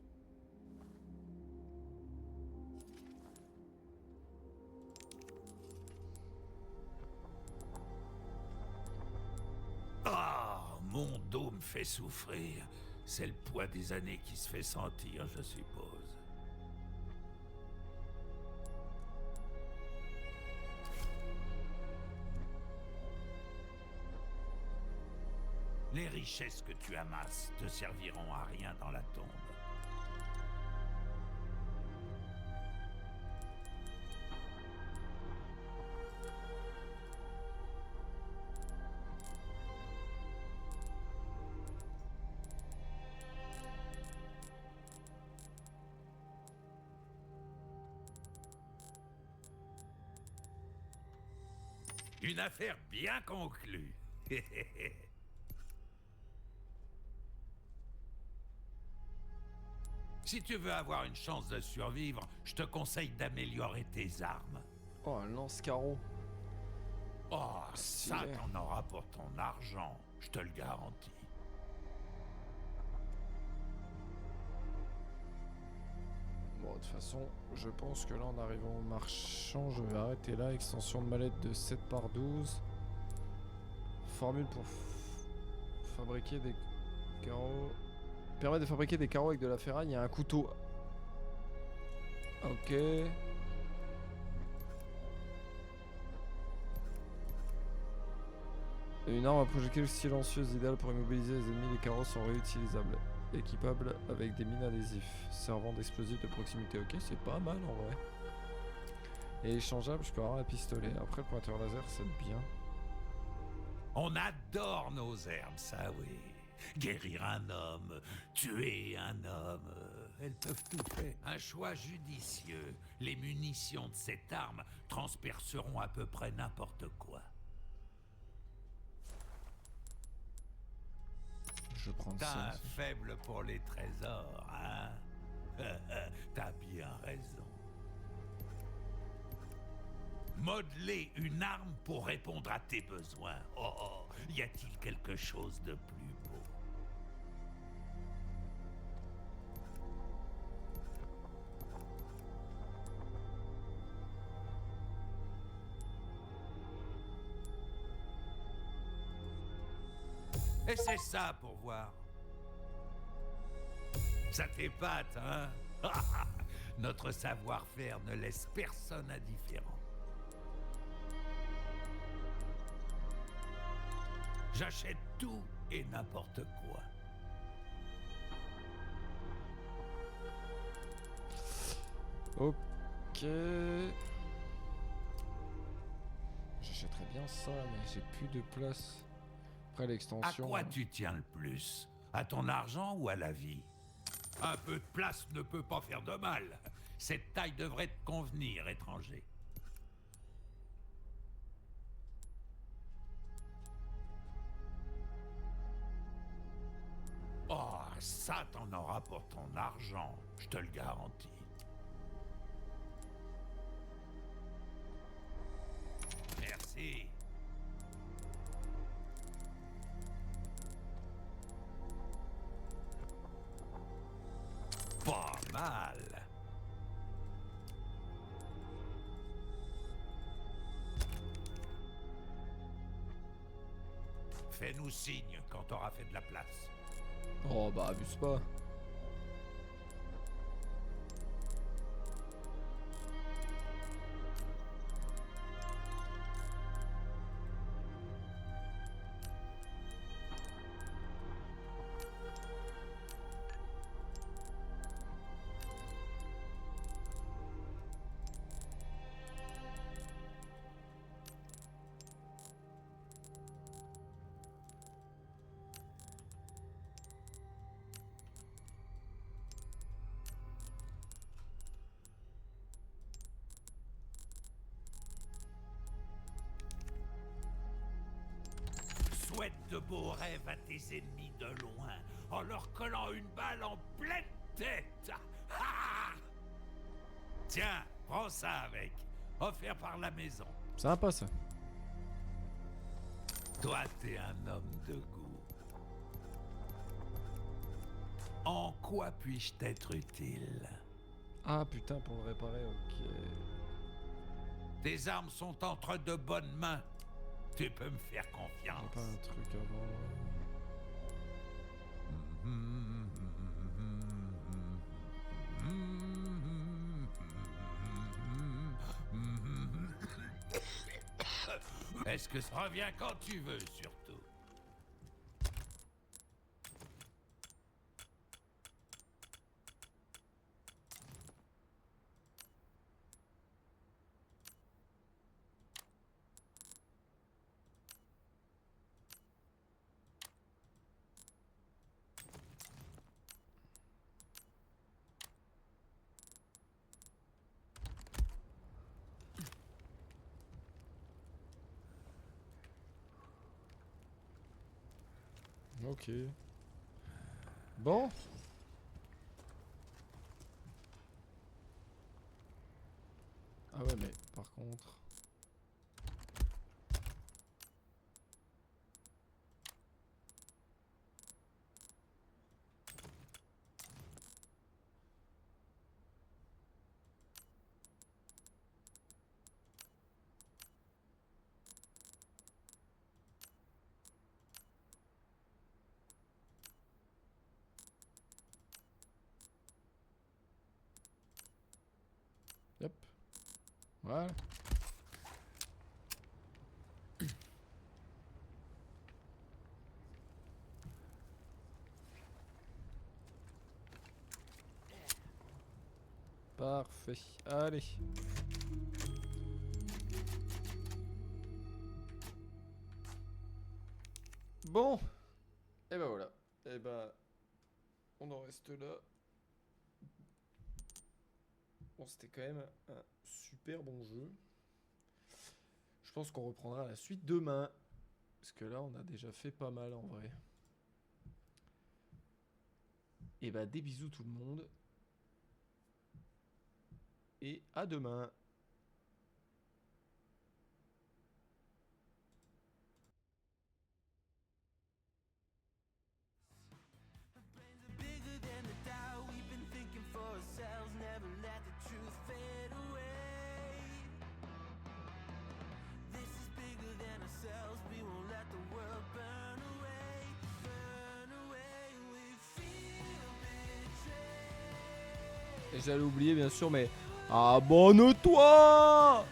Speaker 10: Ah, mon dos me fait souffrir. C'est le poids des années qui se fait sentir, je suppose. Les richesses que tu amasses te serviront à rien dans la tombe. Une affaire bien conclue. Si tu veux avoir une chance de survivre, je te conseille d'améliorer tes armes.
Speaker 3: Oh, un lance-carreau.
Speaker 10: Oh, ça,
Speaker 3: stylé.
Speaker 10: t'en auras pour ton argent, je te le garantis.
Speaker 3: Bon, de toute façon, je pense que là, en arrivant au marchand, je vais arrêter là. Extension de mallette de 7 par 12. Formule pour fabriquer des carreaux. Permet de fabriquer des carreaux avec de la ferraille. Il y a un couteau. Ok. Une arme à projectile silencieuse idéale pour immobiliser les ennemis. Les carreaux sont réutilisables. équipable avec des mines adhésifs servant d'explosifs de proximité. Ok, c'est pas mal en vrai. Et échangeable, je peux avoir un pistolet. Après, le pointeur laser, c'est bien.
Speaker 10: On adore nos herbes, ça oui. Guérir un homme, tuer un homme, elles peuvent tout faire. Un choix judicieux. Les munitions de cette arme transperceront à peu près n'importe quoi.
Speaker 3: Je prends
Speaker 10: T'as
Speaker 3: ça.
Speaker 10: un faible pour les trésors, hein? T'as bien raison. Modeler une arme pour répondre à tes besoins. Oh, y a-t-il quelque chose de plus beau? Et c'est ça pour voir. Ça t'épate, hein? Notre savoir-faire ne laisse personne indifférent. J'achète tout et n'importe quoi.
Speaker 3: Ok. J'achèterais bien ça, mais j'ai plus de place. Après
Speaker 10: À
Speaker 3: l'extension.
Speaker 10: quoi tu tiens le plus? À ton argent ou à la vie? Un peu de place ne peut pas faire de mal. Cette taille devrait te convenir, étranger. Oh, ça t'en auras pour ton argent, je te le garantis. Merci. Pas mal. Fais-nous signe quand t'auras fait de la place.
Speaker 3: Oh bah abuse pas.
Speaker 10: Souhaite de beaux rêves à tes ennemis de loin, en leur collant une balle en pleine tête. Ah! Tiens, prends ça avec. Offert par la maison.
Speaker 3: Sympa ça.
Speaker 10: Toi, t'es un homme de goût. En quoi puis-je t'être utile?
Speaker 3: Ah putain, pour le réparer, ok.
Speaker 10: Tes armes sont entre de bonnes mains. Tu peux me faire
Speaker 3: J'ai
Speaker 10: confiance.
Speaker 3: pas un truc avant.
Speaker 10: Est-ce que ça revient quand tu veux, surtout?
Speaker 3: Ok. Bon. Ah ouais, mais par contre... Yep. Voilà. Parfait. Allez. Bon. Et ben voilà. Et ben on en reste là. Bon, c'était quand même un super bon jeu. Je pense qu'on reprendra la suite demain. Parce que là, on a déjà fait pas mal en vrai. Et bah, des bisous tout le monde. Et à demain. Et j'allais oublier bien sûr, mais abonne-toi!